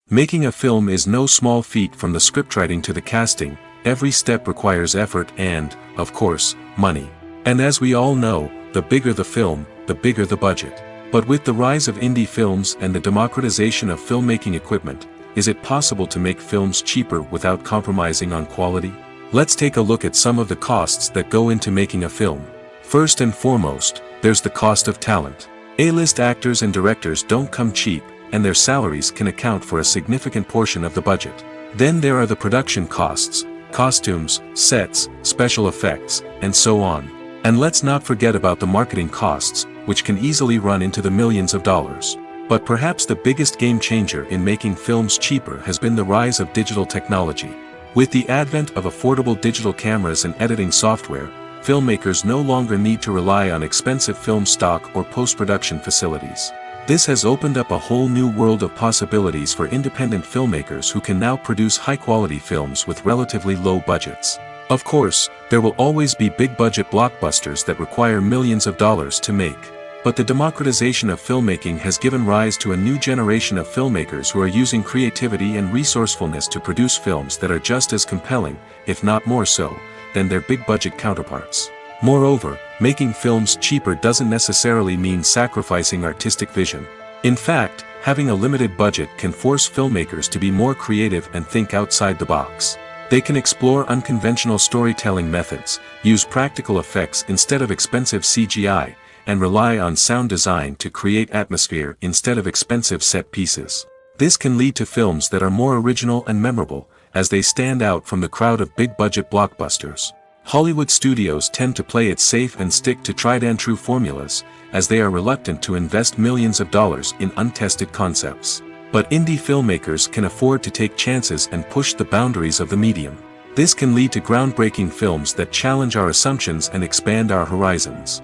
Making a film is no small feat. From the scriptwriting to the casting, every step requires effort and, of course, money. And as we all know, the bigger the film, the bigger the budget. But with the rise of indie films and the democratization of filmmaking equipment, is it possible to make films cheaper without compromising on quality? Let's take a look at some of the costs that go into making a film. First and foremost, there's the cost of talent. A-list actors and directors don't come cheap, and their salaries can account for a significant portion of the budget. Then there are the production costs, costumes, sets, special effects, and so on. And let's not forget about the marketing costs, which can easily run into the millions of dollars. But perhaps the biggest game changer in making films cheaper has been the rise of digital technology. With the advent of affordable digital cameras and editing software, filmmakers no longer need to rely on expensive film stock or post-production facilities. This has opened up a whole new world of possibilities for independent filmmakers who can now produce high-quality films with relatively low budgets. Of course, there will always be big-budget blockbusters that require millions of dollars to make. But the democratization of filmmaking has given rise to a new generation of filmmakers who are using creativity and resourcefulness to produce films that are just as compelling, if not more so, than their big-budget counterparts. Moreover, making films cheaper doesn't necessarily mean sacrificing artistic vision. In fact, having a limited budget can force filmmakers to be more creative and think outside the box. They can explore unconventional storytelling methods, use practical effects instead of expensive CGI, and rely on sound design to create atmosphere instead of expensive set pieces. This can lead to films that are more original and memorable, as they stand out from the crowd of big-budget blockbusters. Hollywood studios tend to play it safe and stick to tried-and-true formulas, as they are reluctant to invest millions of dollars in untested concepts. But indie filmmakers can afford to take chances and push the boundaries of the medium. This can lead to groundbreaking films that challenge our assumptions and expand our horizons.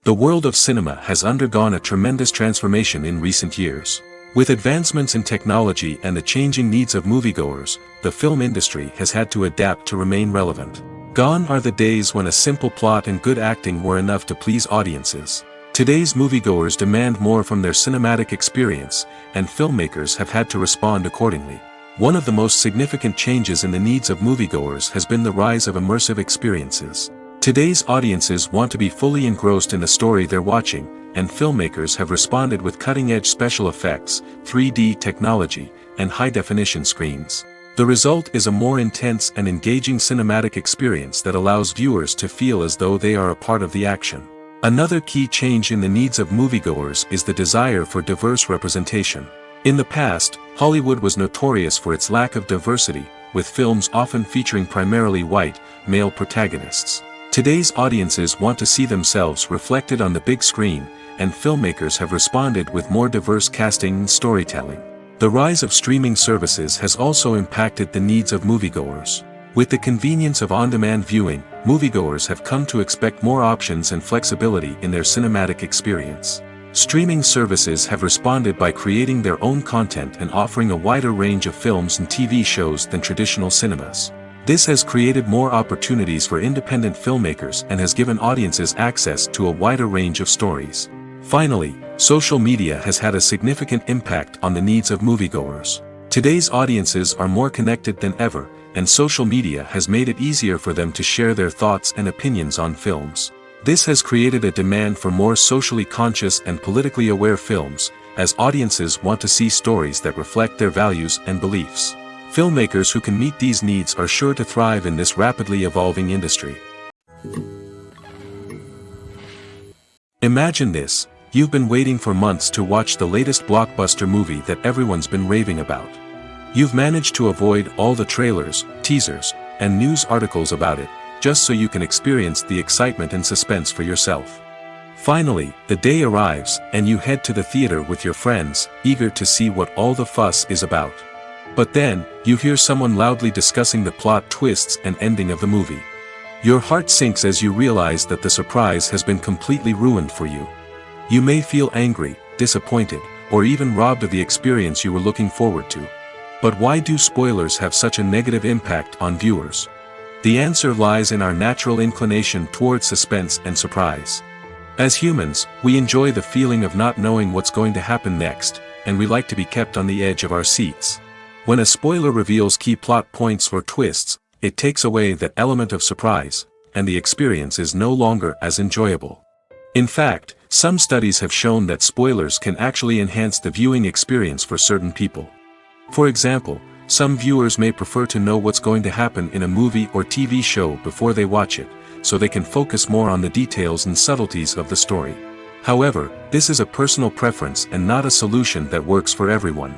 The world of cinema has undergone a tremendous transformation in recent years. With advancements in technology and the changing needs of moviegoers, the film industry has had to adapt to remain relevant. Gone are the days when a simple plot and good acting were enough to please audiences. Today's moviegoers demand more from their cinematic experience, and filmmakers have had to respond accordingly. One of the most significant changes in the needs of moviegoers has been the rise of immersive experiences. Today's audiences want to be fully engrossed in the story they're watching, and filmmakers have responded with cutting-edge special effects, 3D technology, and high-definition screens. The result is a more intense and engaging cinematic experience that allows viewers to feel as though they are a part of the action. Another key change in the needs of moviegoers is the desire for diverse representation. In the past, Hollywood was notorious for its lack of diversity, with films often featuring primarily white, male protagonists. Today's audiences want to see themselves reflected on the big screen, and filmmakers have responded with more diverse casting and storytelling. The rise of streaming services has also impacted the needs of moviegoers. With the convenience of on-demand viewing, moviegoers have come to expect more options and flexibility in their cinematic experience. Streaming services have responded by creating their own content and offering a wider range of films and TV shows than traditional cinemas. This has created more opportunities for independent filmmakers and has given audiences access to a wider range of stories. Finally, social media has had a significant impact on the needs of moviegoers. Today's audiences are more connected than ever, and social media has made it easier for them to share their thoughts and opinions on films. This has created a demand for more socially conscious and politically aware films, as audiences want to see stories that reflect their values and beliefs. Filmmakers who can meet these needs are sure to thrive in this rapidly evolving industry. Imagine this: you've been waiting for months to watch the latest blockbuster movie that everyone's been raving about. You've managed to avoid all the trailers, teasers, and news articles about it, just so you can experience the excitement and suspense for yourself. Finally, the day arrives, and you head to the theater with your friends, eager to see what all the fuss is about. But then, you hear someone loudly discussing the plot twists and ending of the movie. Your heart sinks as you realize that the surprise has been completely ruined for you. You may feel angry, disappointed, or even robbed of the experience you were looking forward to. But why do spoilers have such a negative impact on viewers? The answer lies in our natural inclination towards suspense and surprise. As humans, we enjoy the feeling of not knowing what's going to happen next, and we like to be kept on the edge of our seats. When a spoiler reveals key plot points or twists, it takes away that element of surprise, and the experience is no longer as enjoyable. In fact, some studies have shown that spoilers can actually enhance the viewing experience for certain people. For example, some viewers may prefer to know what's going to happen in a movie or TV show before they watch it, so they can focus more on the details and subtleties of the story. However, this is a personal preference and not a solution that works for everyone.